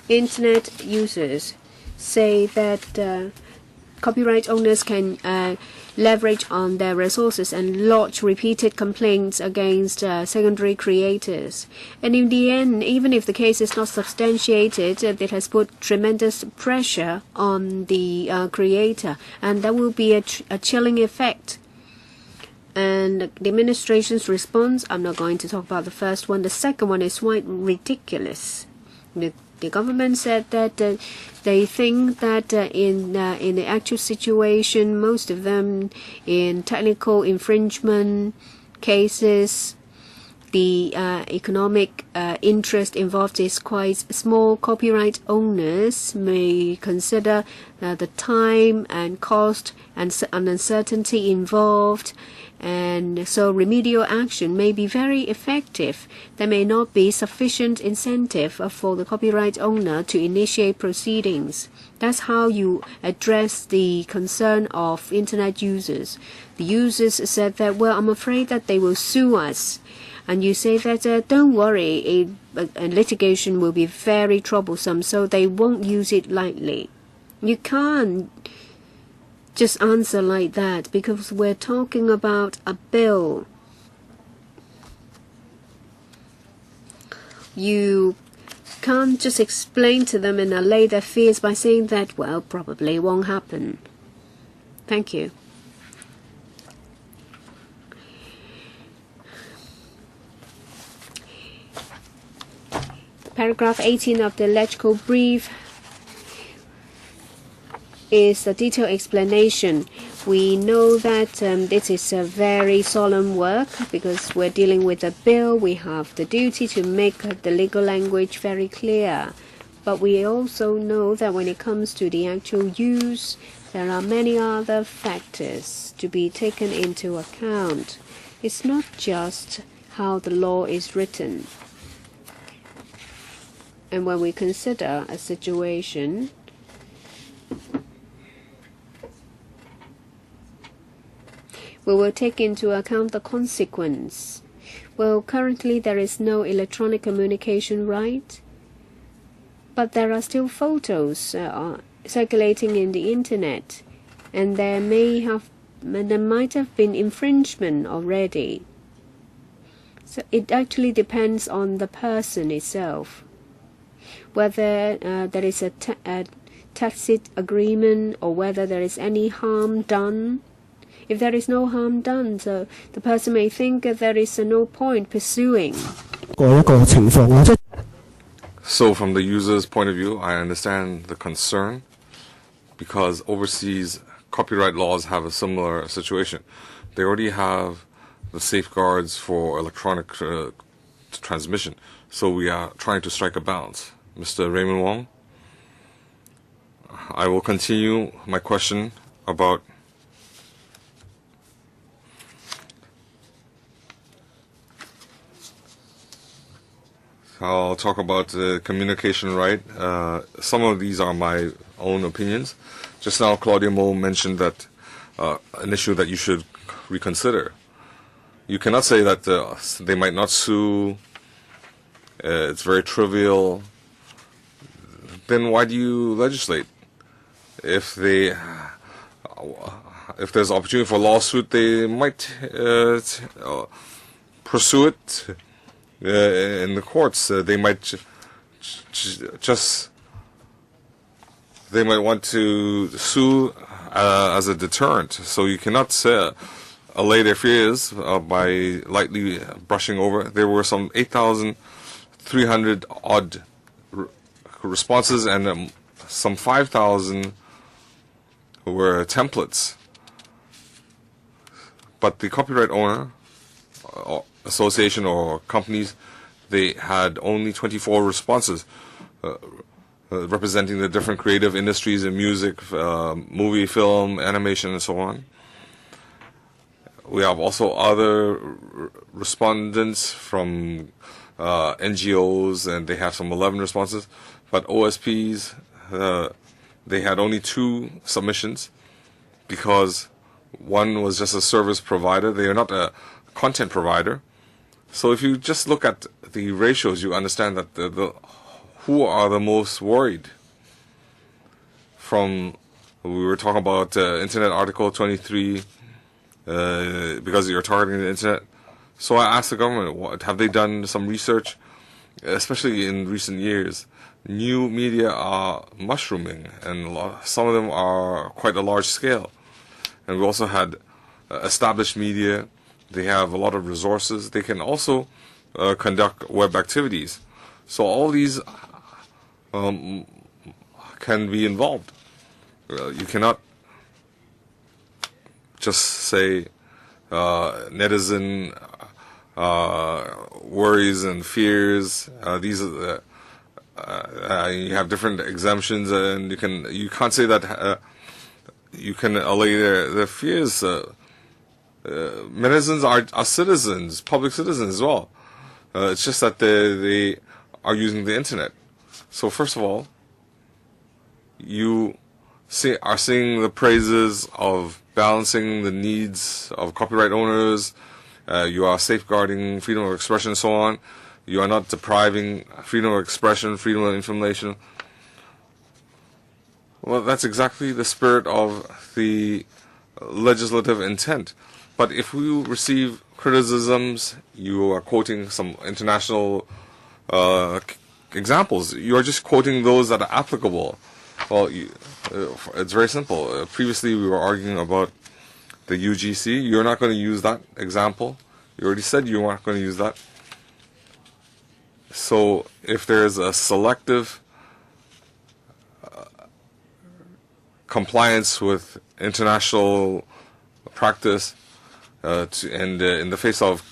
Internet users say that copyright owners can leverage on their resources and lodge repeated complaints against secondary creators. And in the end, even if the case is not substantiated, it has put tremendous pressure on the creator, and there will be a chilling effect. And the administration's response, I'm not going to talk about the first one. The second one is quite ridiculous. The government said that they think that in the actual situation, most of them in technical infringement cases, the economic interest involved is quite small. Copyright owners may consider the time and cost and uncertainty involved, and so remedial action may be very effective. There may not be sufficient incentive for the copyright owner to initiate proceedings. That's how you address the concern of internet users. The users said that, well, I'm afraid that they will sue us. And you say that, don't worry, a litigation will be very troublesome, so they won't use it lightly. You can't just answer like that, because we're talking about a bill. You can't just explain to them and allay their fears by saying that, well, probably won't happen. Thank you. Paragraph 18 of the electoral brief is a detailed explanation. We know that this is a very solemn work because we're dealing with a bill. We have the duty to make the legal language very clear. But we also know that when it comes to the actual use, there are many other factors to be taken into account. It's not just how the law is written. And when we consider a situation we will take into account the consequence. Well, currently there is no electronic communication right, but there are still photos circulating in the internet, and there might have been infringement already. So it actually depends on the person itself, whether there is a tacit agreement or whether there is any harm done. If there is no harm done, so the person may think that there is no point pursuing.
So from the user's point of view, I understand the concern because overseas copyright laws have a similar situation. They already have the safeguards for electronic transmission. So we are trying to strike a balance. Mr. Raymond Wong, I will continue my question about I'll talk about the communication right. Some of these are my own opinions. Just now, Claudia Mo mentioned that an issue that you should reconsider. You cannot say that they might not sue. It's very trivial. Then why do you legislate? If there's opportunity for lawsuit, they might pursue it in the courts. They might they might want to sue as a deterrent. So you cannot allay their fears by lightly brushing over. There were some 8,300 odd responses, and some 5,000 were templates. But the copyright owner association or companies, they had only 24 responses representing the different creative industries in music, movie, film, animation, and so on. We have also other respondents from NGOs, and they have some 11 responses. But OSPs, they had only 2 submissions because one was just a service provider. They are not a content provider. So if you just look at the ratios, you understand that who are the most worried. We were talking about Internet Article 23 because you're targeting the Internet. So I asked the government, have they done some research, especially in recent years? New media are mushrooming, and some of them are quite a large scale. And we also had established media. They have a lot of resources. They can also conduct web activities. So all these can be involved. You cannot just say netizen worries and fears. These are you have different exemptions, and you can't say that you can allay their fears. Netizens are citizens, public citizens as well. It's just that they are using the internet. So first of all, you are seeing the praises of balancing the needs of copyright owners. You are safeguarding freedom of expression and so on. You are not depriving freedom of expression, freedom of information. Well, that's exactly the spirit of the legislative intent. But if we receive criticisms, you are quoting some international examples. You are just quoting those that are applicable. Well, it's very simple. Previously, we were arguing about the UGC. You're not going to use that example. You already said you weren't going to use that. So if there's a selective compliance with international practice, and in the face of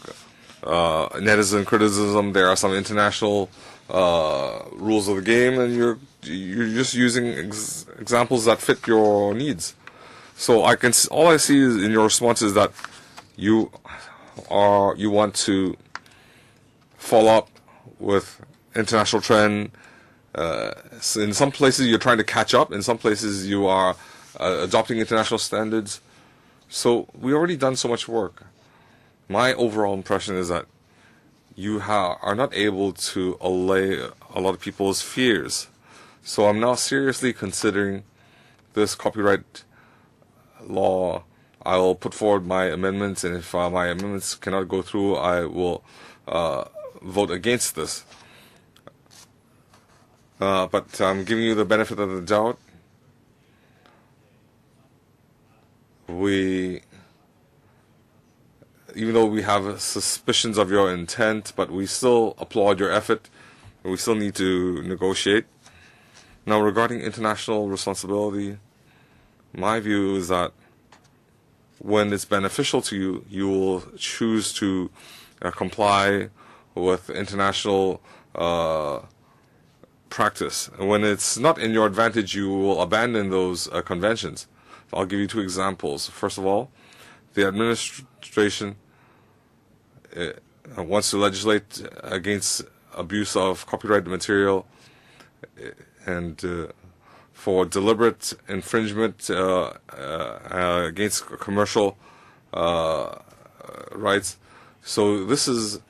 netizen criticism, there are some international rules of the game, and you're just using examples that fit your needs. So all I see is in your response is that you want to follow up with international trend. So in some places you're trying to catch up. In some places you are adopting international standards. So we already done so much work. My overall impression is that you are not able to allay a lot of people's fears. So I'm now seriously considering this copyright law. I will put forward my amendments, and if my amendments cannot go through, I will vote against this. But I'm giving you the benefit of the doubt. Even though we have suspicions of your intent, but we still applaud your effort. We still need to negotiate. Now, regarding international responsibility, my view is that when it's beneficial to you, you will choose to comply with international practice. And when it's not in your advantage, you will abandon those conventions. I'll give you 2 examples. First of all, the administration wants to legislate against abuse of copyright material and for deliberate infringement against commercial rights. So this is,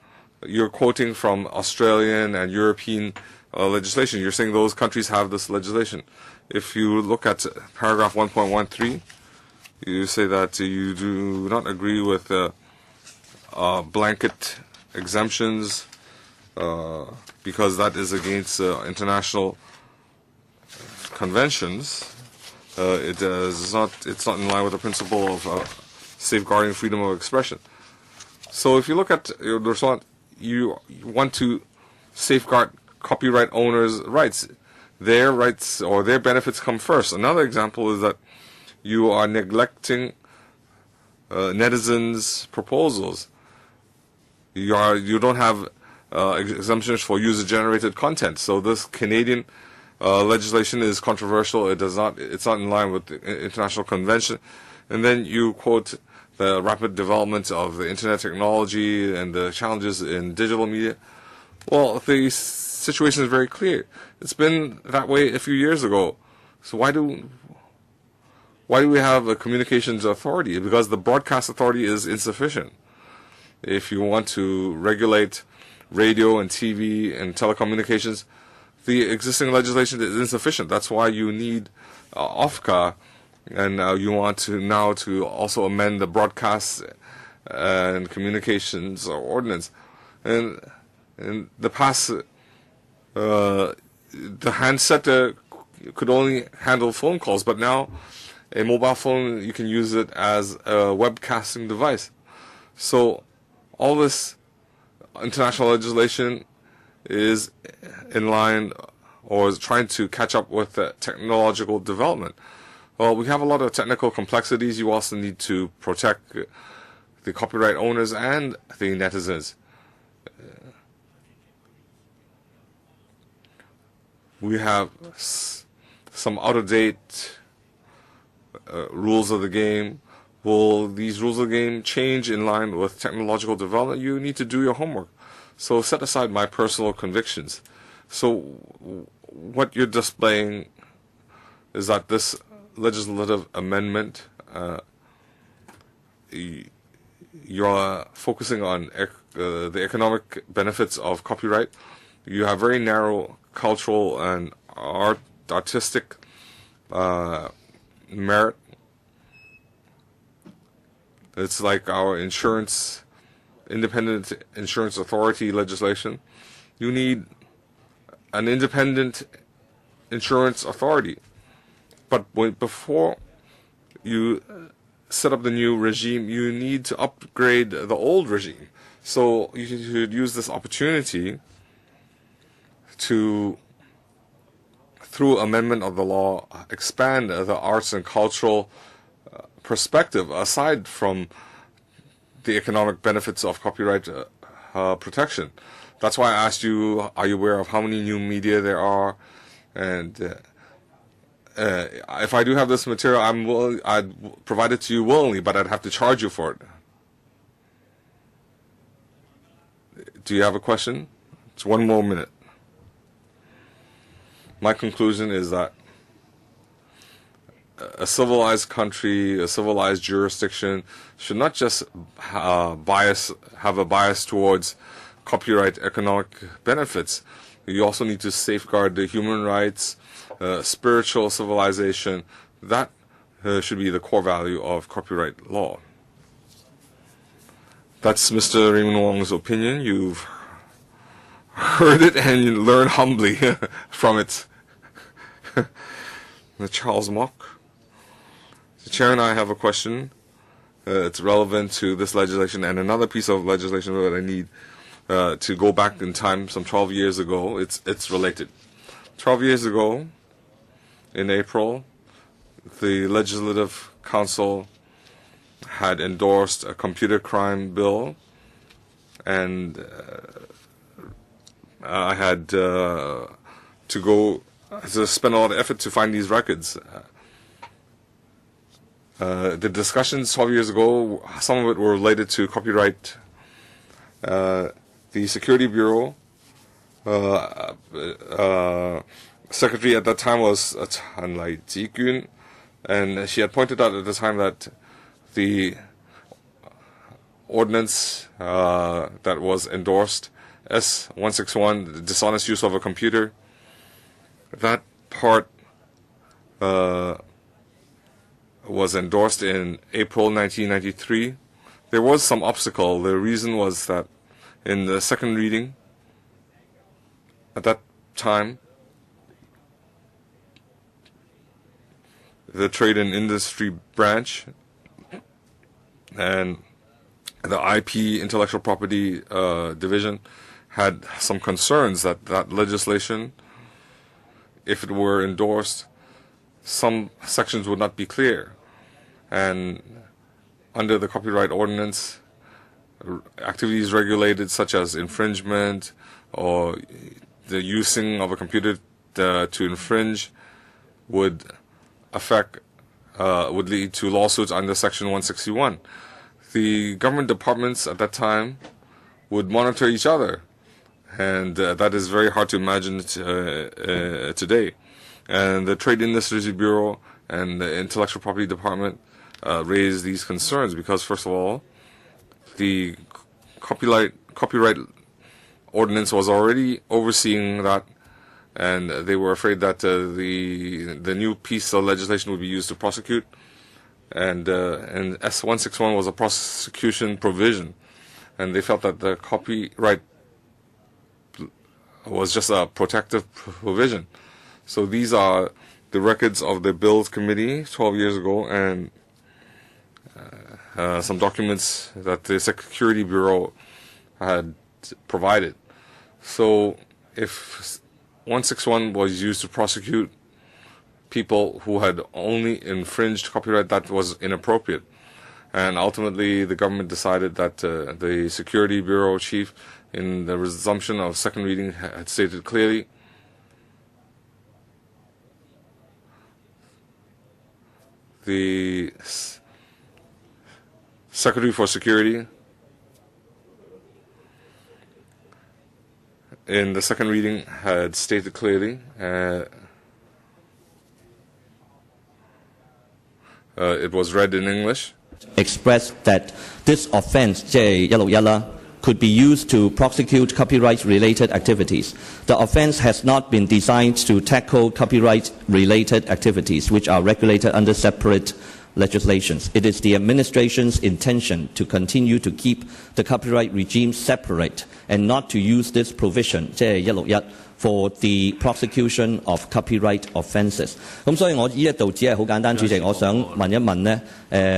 you're quoting from Australian and European legislation. You're saying those countries have this legislation. If you look at paragraph 1.13, you say that you do not agree with blanket exemptions because that is against international conventions. It's not in line with the principle of safeguarding freedom of expression. So if you look at your response, you want to safeguard copyright owners' rights. Their rights or their benefits come first. Another example is that you are neglecting netizens' proposals. You don't have exemptions for user-generated content. So this Canadian legislation is controversial. It's not in line with the international convention. And then you quote the rapid development of the internet technology and the challenges in digital media. Well, the situation is very clear. It's been that way a few years ago. So why do we have a communications authority? Because the broadcast authority is insufficient. If you want to regulate radio and TV and telecommunications, the existing legislation is insufficient. That's why you need OFCA, and you want to now to also amend the broadcast and communications ordinance. And in the past, the handset could only handle phone calls, but now a mobile phone, you can use it as a webcasting device. So all this international legislation is in line or is trying to catch up with the technological development. Well, we have a lot of technical complexities. You also need to protect the copyright owners and the netizens. We have some out-of-date rules of the game. Will these rules of the game change in line with technological development? You need to do your homework. So set aside my personal convictions. So what you're displaying is that this legislative amendment, you're focusing on the economic benefits of copyright. You have very narrow cultural and artistic merit. It's like our independent insurance authority legislation. You need an independent insurance authority. But before you set up the new regime, you need to upgrade the old regime. So you should use this opportunity to, through amendment of the law, expand the arts and cultural perspective aside from the economic benefits of copyright protection. That's why I asked you, are you aware of how many new media there are? And if I do have this material, I'd provide it to you willingly, but I'd have to charge you for it. Do you have a question? It's 1 more minute. My conclusion is that a civilized country, a civilized jurisdiction should not just have a bias towards copyright economic benefits. You also need to safeguard the human rights, spiritual civilization. That should be the core value of copyright law. That's Mr. Raymond Wong's opinion. You've heard it and you learn humbly from it. Charles Mock. The Chair and I have a question. It's relevant to this legislation and another piece of legislation that I need to go back in time, some 12 years ago. It's related. 12 years ago, in April, the Legislative Council had endorsed a computer crime bill, and I had to spend a lot of effort to find these records. The discussions 12 years ago, some of it were related to copyright. The Security Bureau secretary at that time was Han Ji-gyun, and she had pointed out at the time that the ordinance that was endorsed, S-161, the dishonest use of a computer, that part was endorsed in April 1993. There was some obstacle. The reason was that in the second reading, at that time, the Trade and Industry Branch and the IP, Intellectual Property Division, had some concerns that that legislation, if it were endorsed, some sections would not be clear. And under the copyright ordinance, activities regulated such as infringement or the using of a computer to infringe would lead to lawsuits under Section 161. The government departments at that time would monitor each other, and that is very hard to imagine today. And the Trade Industries Bureau and the Intellectual Property Department raised these concerns because, first of all, the copyright ordinance was already overseeing that, and they were afraid that the new piece of legislation would be used to prosecute. And S-161 was a prosecution provision, and they felt that the copyright was just a protective provision. So these are the records of the Bills Committee 12 years ago, and some documents that the Security Bureau had provided. So if 161 was used to prosecute people who had only infringed copyright, that was inappropriate. And ultimately, the government decided that the Security Bureau chief, in the resumption of second reading, had stated clearly the Secretary for Security in the second reading had stated clearly it was read in English.
Expressed that this offense, 即係161啦, could be used to prosecute copyright-related activities. The offense has not been designed to tackle copyright-related activities, which are regulated under separate legislations. It is the administration's intention to continue to keep the copyright regime separate and not to use this provision, 即係161, for the prosecution of copyright offences.咁所以我呢一度只係好簡單，主席，我想問一問呢，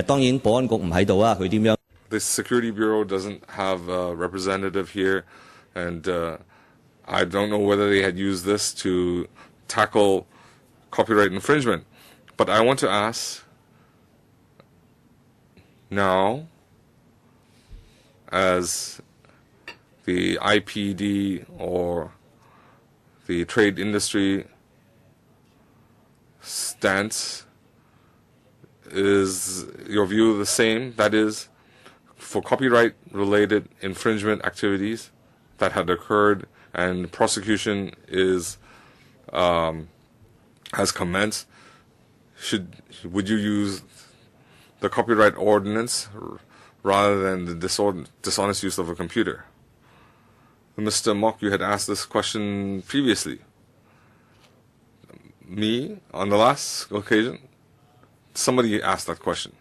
當然保安局唔喺度啊，佢點樣？
The Security Bureau doesn't have a representative here, and I don't know whether they had used this to tackle copyright infringement. But I want to ask now, as the IPD or the trade industry stance, is your view the same? That is, for copyright-related infringement activities that had occurred and prosecution is has commenced, would you use the copyright ordinance rather than the dishonest use of a computer? Mr. Mok, you had asked this question previously. Me, on the last occasion, somebody asked that question.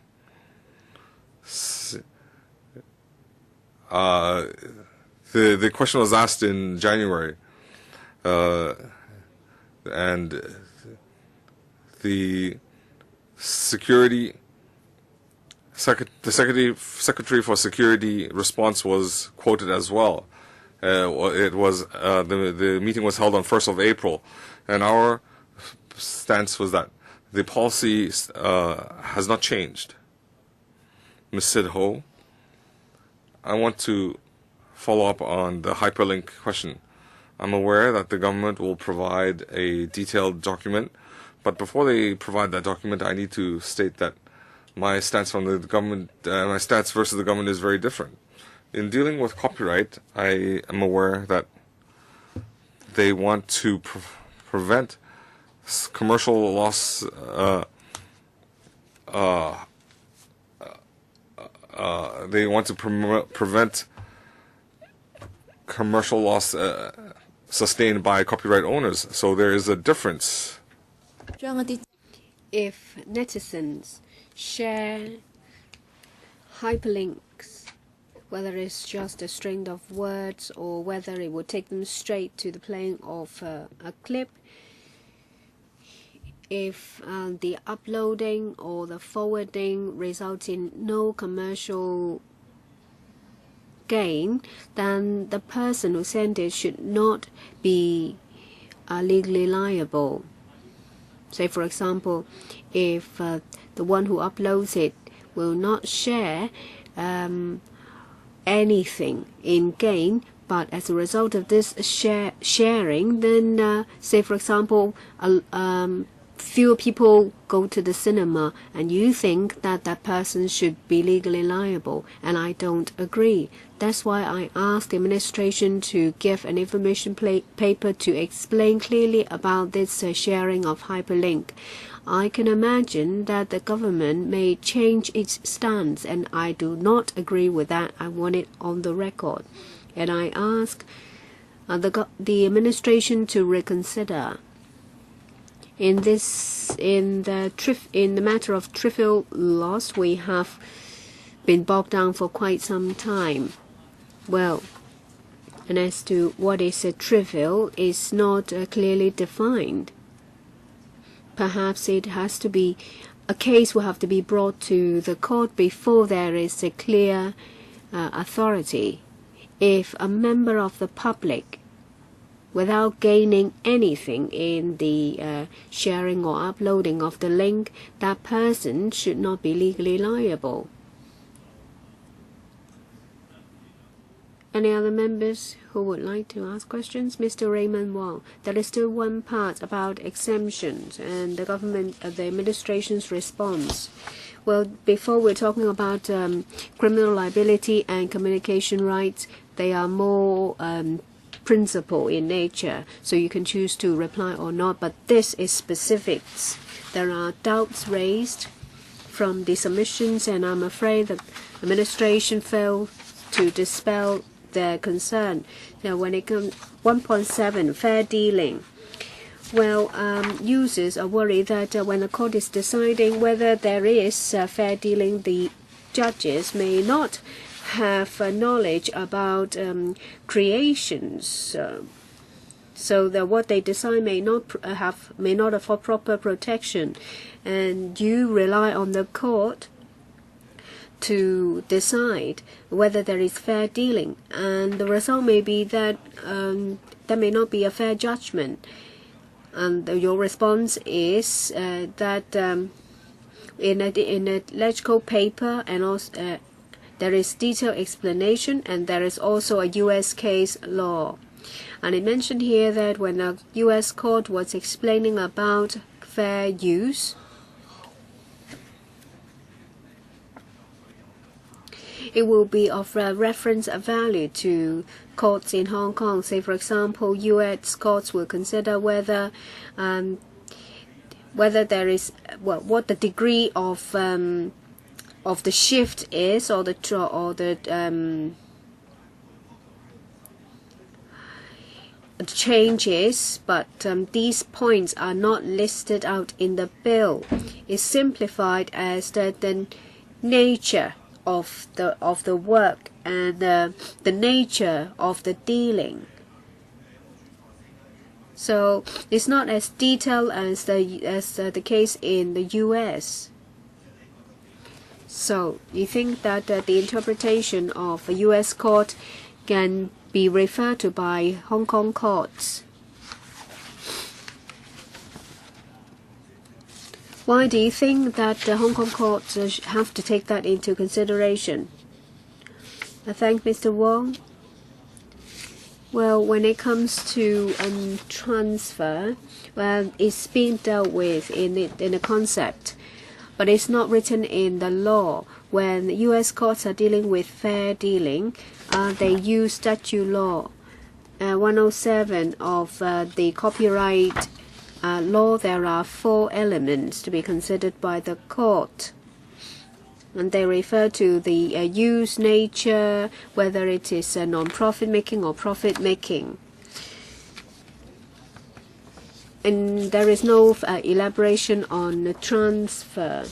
The question was asked in January, and the Secretary for Security response was quoted as well. It was the meeting was held on 1st of April, and our stance was that the policy has not changed. Ms. Sid Ho, I want to follow up on the hyperlink question. I'm aware that the government will provide a detailed document, but before they provide that document, I need to state that my stance from the government, my stance versus the government is very different. In dealing with copyright, I am aware that they want to prevent commercial loss. They want to prevent commercial loss sustained by copyright owners. So there is a difference.
If netizens share hyperlinks, whether it's just a string of words or whether it would take them straight to the playing of a clip, if the uploading or the forwarding results in no commercial gain, then the person who sent it should not be legally liable. Say, for example, if the one who uploads it will not share anything in gain, but as a result of this sharing, then say, for example, fewer people go to the cinema, and you think that that person should be legally liable, and I don't agree. That's why I asked the administration to give an information paper to explain clearly about this sharing of hyperlink. I can imagine that the government may change its stance, and I do not agree with that. I want it on the record. And I ask the administration to reconsider. In the matter of trivial loss, we have been bogged down for quite some time. Well, and as to what is a trivial is not clearly defined. Perhaps it has to be a case will have to be brought to the court before there is a clear authority. If a member of the public, without gaining anything in the sharing or uploading of the link, that person should not be legally liable. Any other members who would like to ask questions? Mr. Raymond Wong. There is still one part about exemptions and the government, the administration's response. Well, before we're talking about criminal liability and communication rights, they are more principle in nature, so you can choose to reply or not, but this is specifics. There are doubts raised from the submissions, and I'm afraid the administration failed to dispel their concern. Now, when it comes 1.7, fair dealing. Well, users are worried that when the court is deciding whether there is fair dealing, the judges may not have knowledge about creations, so that what they decide may not afford proper protection, and you rely on the court to decide whether there is fair dealing, and the result may be that there may not be a fair judgment. And your response is that in a legislative paper, and also there is detailed explanation, and there is also a U.S. case law. And it mentioned here that when a U.S. court was explaining about fair use, it will be of reference value to courts in Hong Kong. Say, for example, U.S. courts will consider whether there is what the degree of the shift is, or the changes, but these points are not listed out in the bill. It's simplified as the nature of the work and the nature of the dealing. So it's not as detailed as the case in the U.S. So you think that the interpretation of a U.S. court can be referred to by Hong Kong courts? Why do you think that the Hong Kong courts have to take that into consideration? I thank Mr. Wong. Well, when it comes to transfer, well, it's being dealt with in a concept, but it's not written in the law. When the U.S. courts are dealing with fair dealing, they use statute law. 107 of the copyright law, there are 4 elements to be considered by the court. And they refer to the use nature, whether it is non-profit making or profit making. And there is no elaboration on the transfer.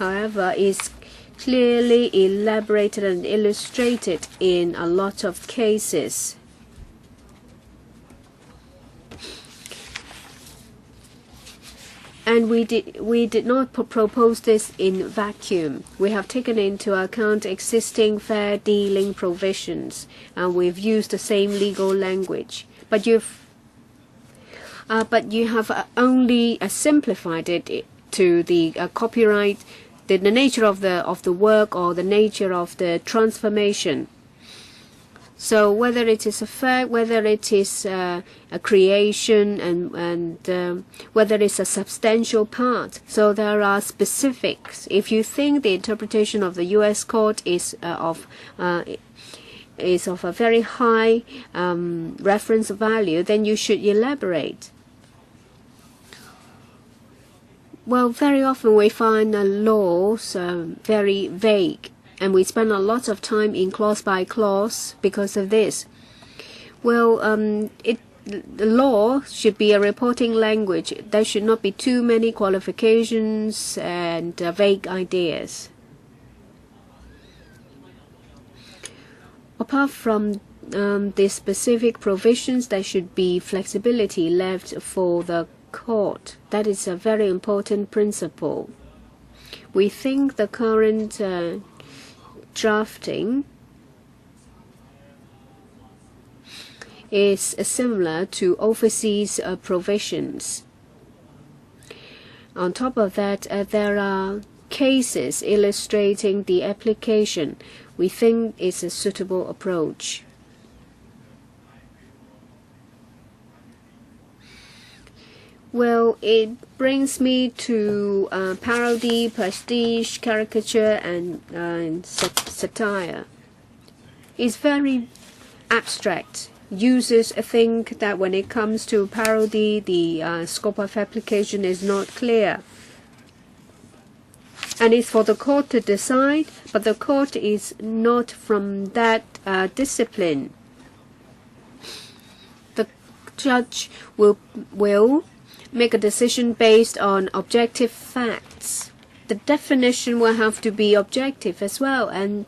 However, it's clearly elaborated and illustrated in a lot of cases. And we did not propose this in vacuum. We have taken into account existing fair dealing provisions, and we've used the same legal language. But you have only simplified it to the copyright, the nature of the work or the nature of the transformation. So whether it is a fact, whether it is a creation, and whether it's a substantial part, so there are specifics. If you think the interpretation of the U.S. court is of a very high reference value, then you should elaborate. Well, very often we find laws very vague, and we spend a lot of time in clause by clause because of this. Well, the law should be a reporting language. There should not be too many qualifications and vague ideas. Apart from the specific provisions, there should be flexibility left for the court. That is a very important principle. We think the current drafting is similar to overseas provisions. On top of that, there are cases illustrating the application. We think it's a suitable approach. Well, it brings me to parody, pastiche, caricature, and satire. It's very abstract. Users think that when it comes to parody, the scope of application is not clear. And it's for the court to decide, but the court is not from that discipline. The judge will make a decision based on objective facts. The definition will have to be objective as well, and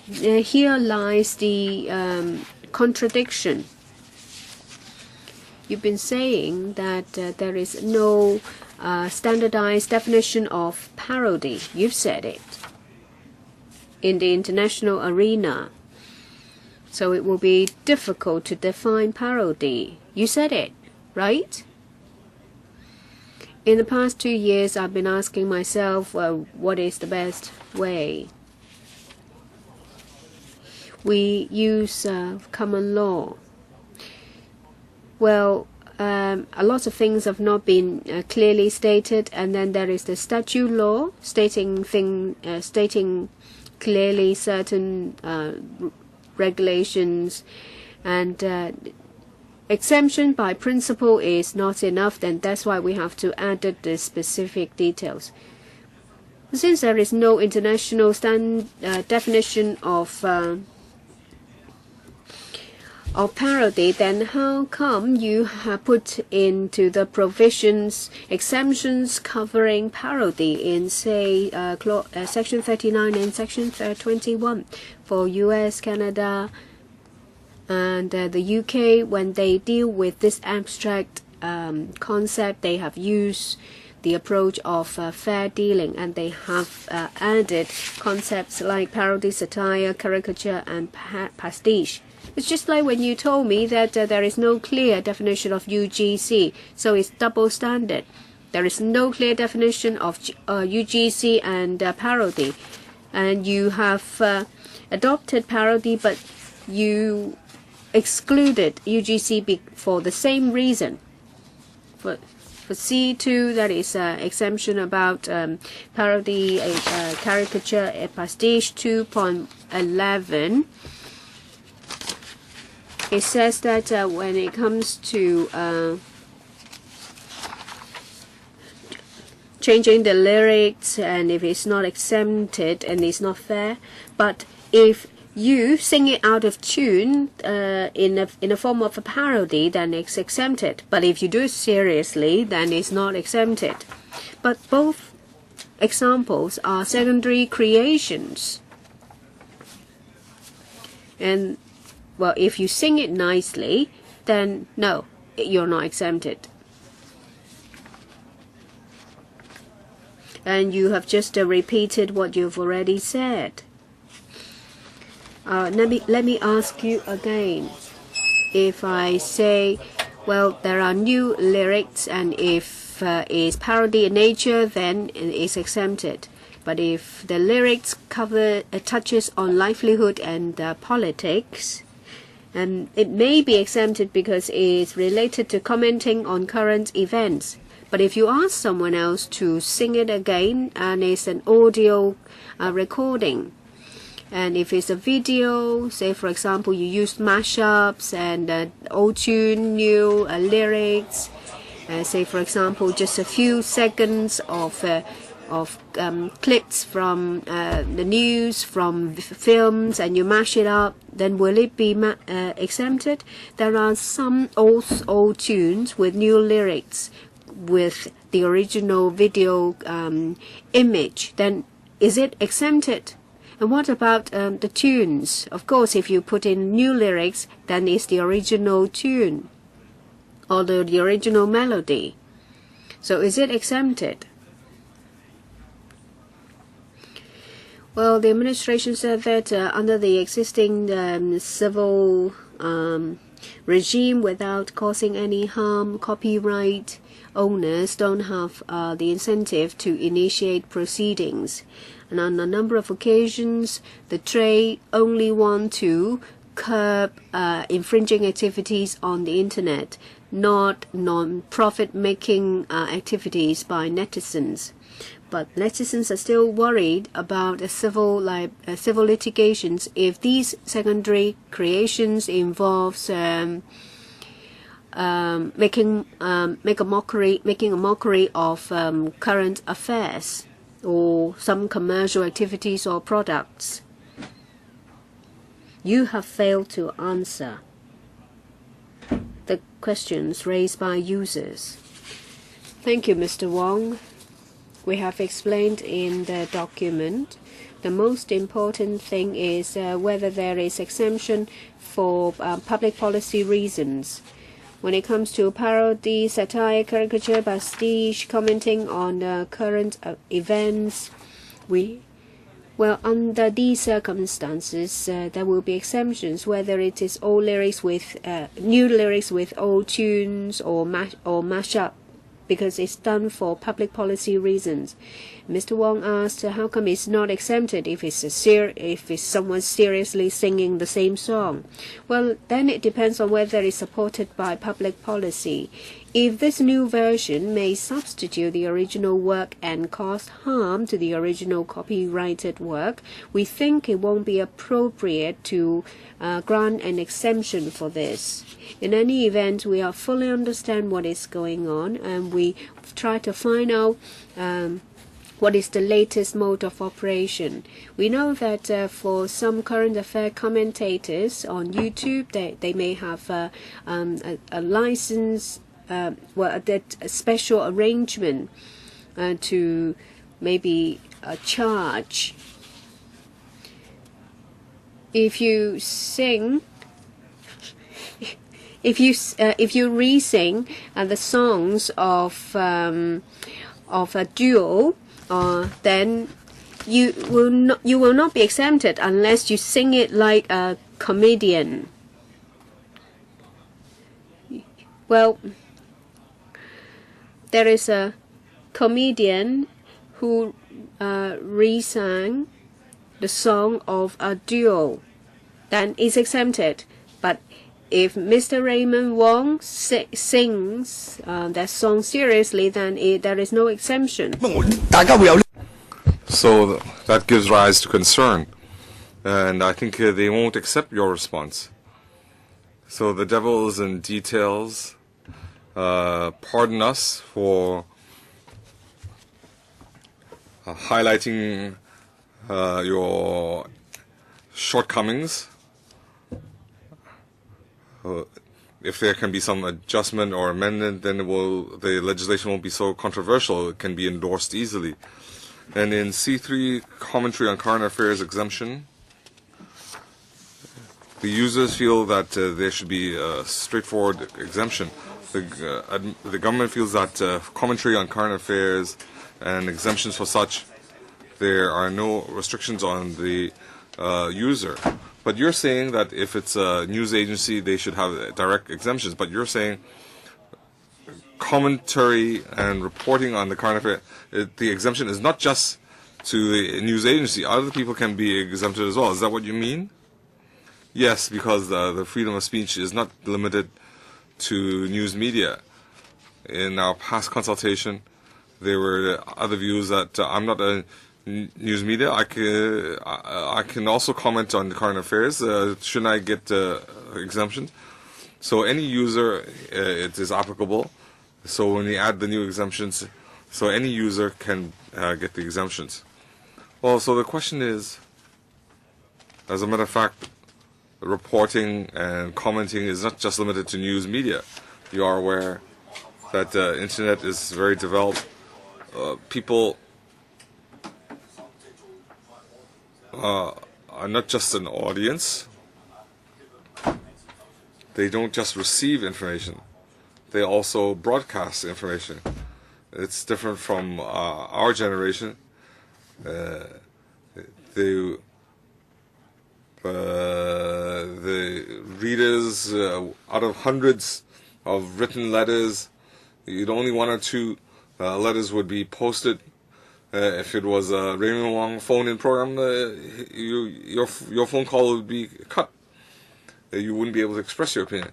here lies the contradiction. You've been saying that there is no standardized definition of parody. You've said it in the international arena. So it will be difficult to define parody. You said it, right? In the past 2 years, I've been asking myself, what is the best way? We use common law. Well, a lot of things have not been clearly stated, and then there is the statute law stating clearly certain regulations, and exemption by principle is not enough. Then that's why we have to add the specific details. Since there is no international definition of parody, then how come you have put into the provisions exemptions covering parody in, say, Section 39 and Section 21 for US, Canada, and the UK? When they deal with this abstract concept, they have used the approach of fair dealing, and they have added concepts like parody, satire, caricature, and pastiche. It's just like when you told me that there is no clear definition of UGC, so it's double standard. There is no clear definition of UGC and parody. And you have adopted parody, but you excluded UGC for the same reason. For C2, that is exemption about parody, caricature, pastiche 2.11. It says that when it comes to changing the lyrics, and if it's not exempted and it's not fair, but if you sing it out of tune in a form of a parody, then it's exempted. But if you do it seriously, then it's not exempted. But both examples are secondary creations. And, well, if you sing it nicely, then no, you're not exempted. And you have just repeated what you've already said. Let me ask you again. If I say, well, there are new lyrics, and if it's parody in nature, then it's exempted. But if the lyrics touches on livelihood and politics, and it may be exempted because it's related to commenting on current events. But if you ask someone else to sing it again, and it's an audio recording, and if it's a video, say for example you use mashups and old tune, new lyrics, say for example just a few seconds of clips from the news, from films, and you mash it up, then will it be exempted? There are some old tunes with new lyrics with the original video image, then is it exempted? And what about the tunes? Of course, if you put in new lyrics, then it's the original tune or the original melody. So is it exempted? Well, the administration said that under the existing civil regime, without causing any harm, copyright owners don't have the incentive to initiate proceedings. And on a number of occasions, the trade only want to curb infringing activities on the internet, not non-profit making activities by netizens. But netizens are still worried about civil litigations if these secondary creations involves making a mockery of current affairs or some commercial activities or products. You have failed to answer the questions raised by users. Thank you, Mr. Wong. We have explained in the document. The most important thing is whether there is exemption for public policy reasons. When it comes to parody, satire, caricature, pastiche, commenting on current events, under these circumstances, there will be exemptions, whether it is old lyrics with new lyrics with old tunes or mash up, because it's done for public policy reasons. Mr. Wong asked how come it's not exempted if it's someone seriously singing the same song. Well, then it depends on whether it's supported by public policy. If this new version may substitute the original work and cause harm to the original copyrighted work, we think it won't be appropriate to grant an exemption for this. In any event, we are fully understand what is going on, and we try to find out what is the latest mode of operation. We know that for some current affair commentators on YouTube, they may have a license, a special arrangement to maybe charge. If you sing, if you re-sing the songs of a duo, then you will not be exempted unless you sing it like a comedian. Well, there is a comedian who re-sang the song of a duo, then it's exempted. But if Mr. Raymond Wong sings that song seriously, then there is no exemption.
So that gives rise to concern, and I think they won't accept your response. So the devil is in details. Pardon us for highlighting your shortcomings. If there can be some adjustment or amendment, then the legislation won't be so controversial. It can be endorsed easily. And in C3, commentary on current affairs exemption, the users feel that there should be a straightforward exemption. The government feels that commentary on current affairs and exemptions for such, there are no restrictions on the user. But you're saying that if it's a news agency, they should have direct exemptions. But you're saying commentary and reporting on the current affair, the exemption is not just to the news agency. Other people can be exempted as well. Is that what you mean? Yes, because the freedom of speech is not limited to news media. In our past consultation, there were other views that I'm not a news media. I can also comment on the current affairs. Shouldn't I get exemptions? So any user, it is applicable. So when we add the new exemptions, so any user can get the exemptions. Well, so the question is, as a matter of fact, reporting and commenting is not just limited to news media. You are aware that the internet is very developed. People are not just an audience. They don't just receive information. They also broadcast information. It's different from our generation. The readers, out of hundreds of written letters, only one or two letters would be posted. If it was a Raymond Wong phone-in program, your phone call would be cut. You wouldn't be able to express your opinion.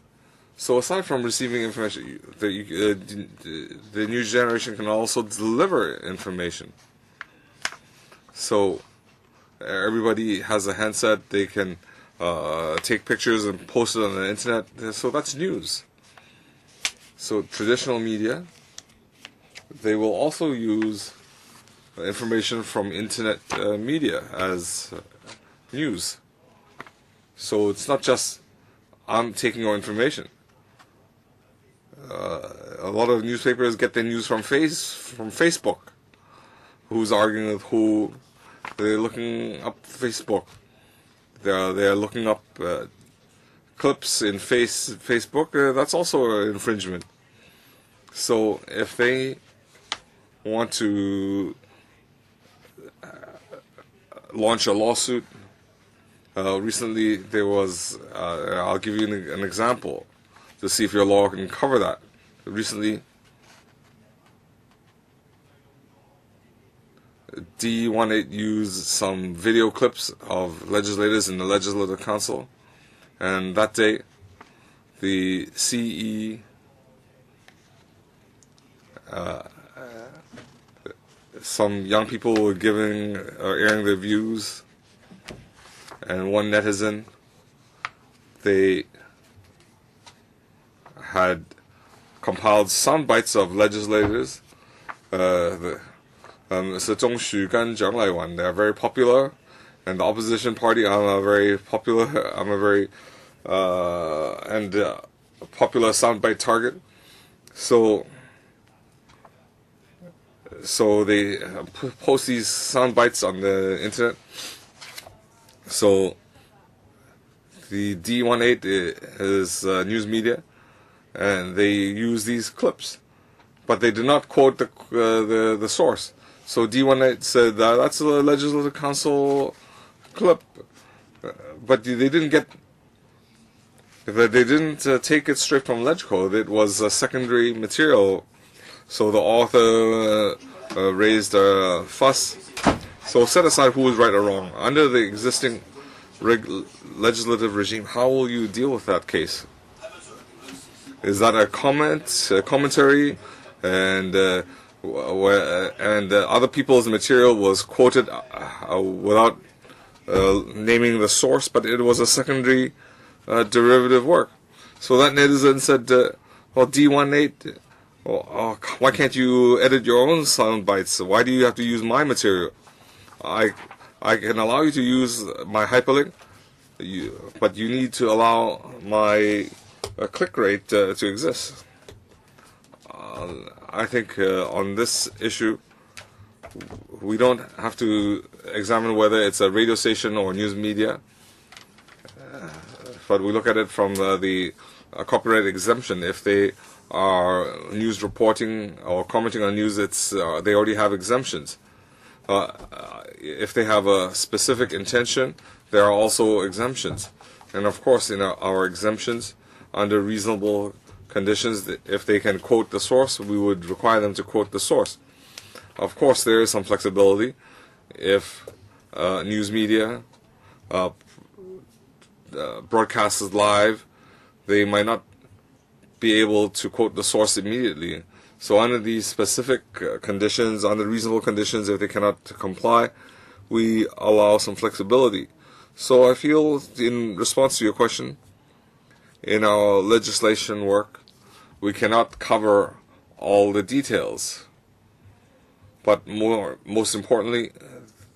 So aside from receiving information, the new generation can also deliver information. So everybody has a handset. They can take pictures and post it on the internet. So that's news. So traditional media, they will also use information from internet media as news. So it's not just I'm taking your information. A lot of newspapers get their news from Facebook. Who's arguing with who? They're looking up Facebook. They're looking up clips in Facebook. That's also an infringement. So if they want to launch a lawsuit, recently there was, I'll give you an example to see if your law can cover that. Recently, D18 used some video clips of legislators in the Legislative Council, and that day the CE some young people were airing their views, and one netizen, they had compiled sound bites of legislators. Mr. Zhong Xu and Zhang Laiwan, they are very popular, and the opposition party, I'm a very popular soundbite target. So they post these sound bites on the internet. So the D18 is news media, and they use these clips, but they do not quote the source. So D18 said that's a Legislative Council clip, but they didn't take it straight from LegCode. It was a secondary material. So the author raised a fuss. So set aside who is right or wrong. Under the existing legislative regime, how will you deal with that case? Is that a commentary, and other people's material was quoted without naming the source, but it was a secondary derivative work? So that netizen said, well, D18, why can't you edit your own sound bites? Why do you have to use my material? I can allow you to use my hyperlink, but you need to allow my click rate to exist. I think on this issue, we don't have to examine whether it's a radio station or news media, but we look at it from the copyright exemption. If they are news reporting or commenting on news, they already have exemptions. If they have a specific intention, there are also exemptions. And of course, in our exemptions, under reasonable conditions, if they can quote the source, we would require them to quote the source. Of course, there is some flexibility. If news media broadcasts live, they might not be able to quote the source immediately. So under these specific conditions, under reasonable conditions, if they cannot comply, we allow some flexibility. So I feel, in response to your question, in our legislation work, we cannot cover all the details. But most importantly,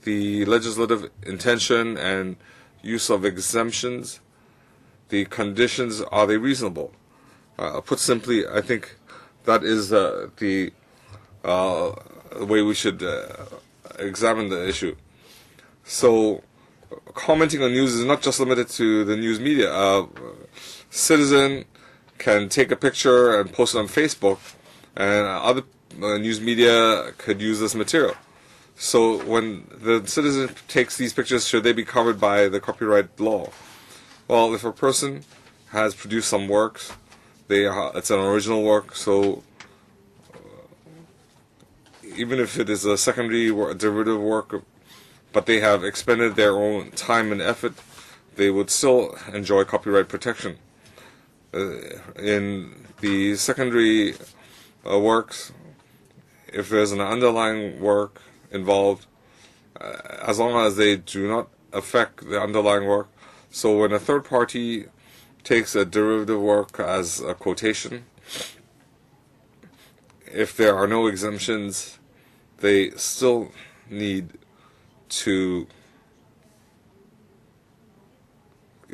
the legislative intention and use of exemptions, the conditions, are they reasonable? Put simply, I think that is the way we should examine the issue. So commenting on news is not just limited to the news media. Citizen can take a picture and post it on Facebook, and other news media could use this material. So when the citizen takes these pictures, should they be covered by the copyright law? Well, if a person has produced some works, it's an original work, so even if it is a secondary derivative work, but they have expended their own time and effort, they would still enjoy copyright protection. In the secondary works, if there's an underlying work involved, as long as they do not affect the underlying work. So when a third party takes a derivative work as a quotation, if there are no exemptions, they still need to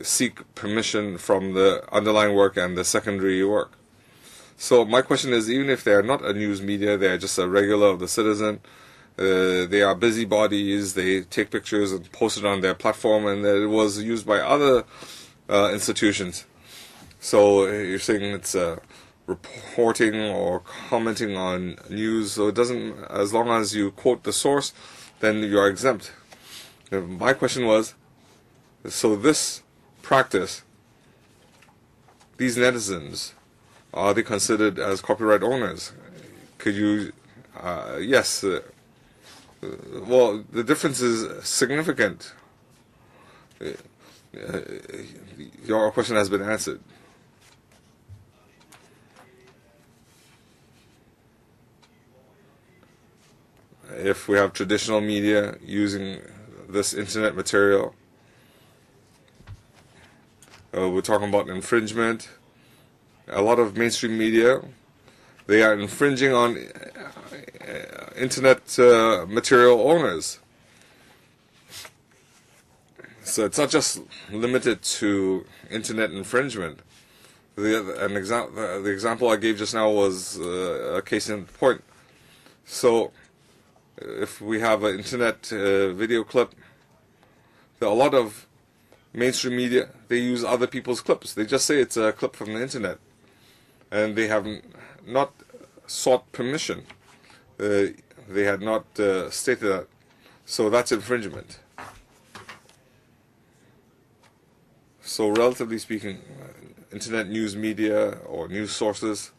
seek permission from the underlying work and the secondary work. So my question is, even if they are not a news media, they are just a regular of the citizen, they are busybodies, they take pictures and post it on their platform, and it was used by other institutions. So you're saying it's reporting or commenting on news, so it doesn't, as long as you quote the source, then you are exempt. My question was, so this practice, these netizens, are they considered as copyright owners? Could you, yes, well, the difference is significant. Your question has been answered. If we have traditional media using this internet material, we're talking about infringement. A lot of mainstream media, they are infringing on internet material owners. So it's not just limited to internet infringement. The example I gave just now was a case in point. So if we have an internet video clip, there are a lot of mainstream media, they use other people's clips. They just say it's a clip from the internet, and they have not sought permission. They had not stated that. So that's infringement. So relatively speaking, internet news media or news sources,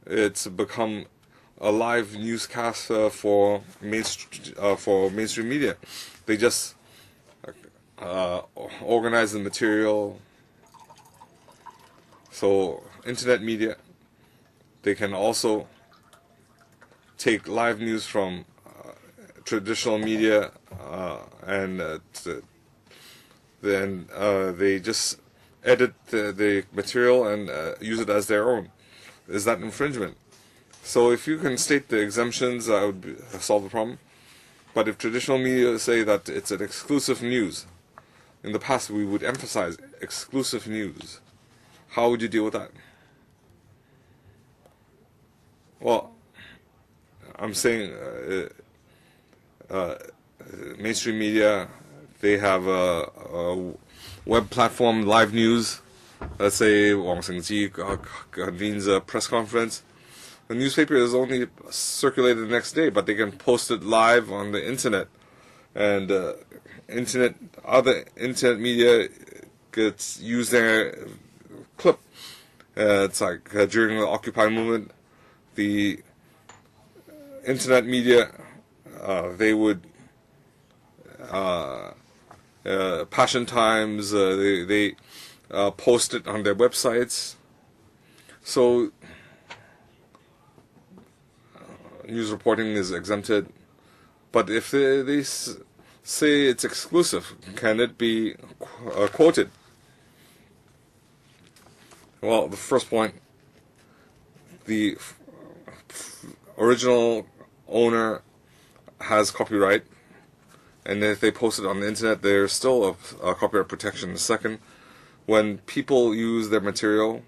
it's become a live newscast for mainstream media. They just organize the material. So internet media, they can also take live news from traditional media and then they just edit the material and use it as their own. Is that infringement? So if you can state the exemptions, that would solve the problem. But if traditional media say that it's an exclusive news, in the past we would emphasize exclusive news. How would you deal with that? Well, I'm saying mainstream media, they have a web platform, live news. Let's say Wang Ji convenes a press conference. The newspaper is only circulated the next day, but they can post it live on the internet. And other internet media gets used their clip. It's like during the Occupy movement, the internet media, they would Passion Times, they post it on their websites. So news reporting is exempted. But if they say it's exclusive, can it be quoted? Well, the first point, the original owner has copyright, and if they post it on the internet, there's still a copyright protection. The second, when people use their material,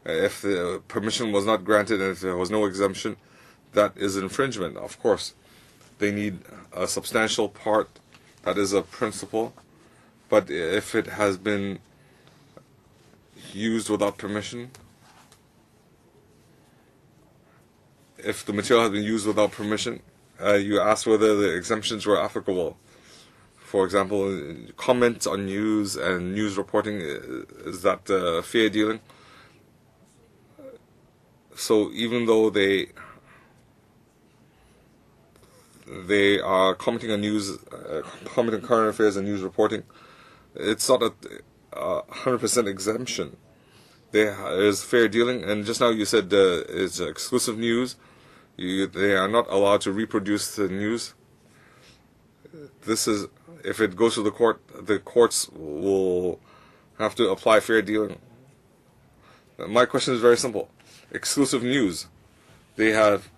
if the permission was not granted and if there was no exemption, that is infringement. Of course, they need a substantial part. That is a principle. But if it has been used without permission, if the material has been used without permission, you asked whether the exemptions were applicable. For example, comments on news and news reporting, is that fair dealing? So even though they are commenting on news, commenting on current affairs and news reporting, it's not a 100% exemption. There is fair dealing, and just now you said it's exclusive news. They are not allowed to reproduce the news. This is, if it goes to the courts will have to apply fair dealing. My question is very simple. Exclusive news. They have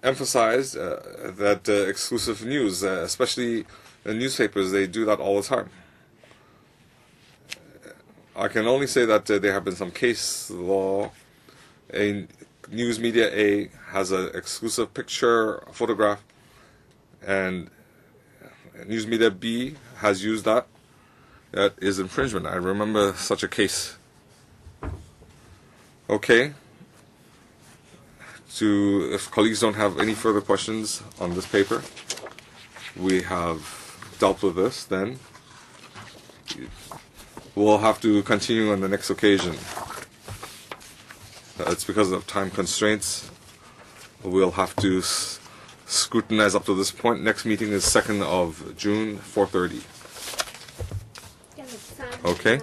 emphasized that exclusive news, especially in newspapers, they do that all the time. I can only say that there have been some case law. A news media A has an exclusive picture, photograph, and news media B has used that. That is infringement. I remember such a case. Okay. If colleagues don't have any further questions on this paper, we have dealt with this, then we'll have to continue on the next occasion. It's because of time constraints. We'll have to scrutinize up to this point. Next meeting is 2nd of June, 4:30. Okay?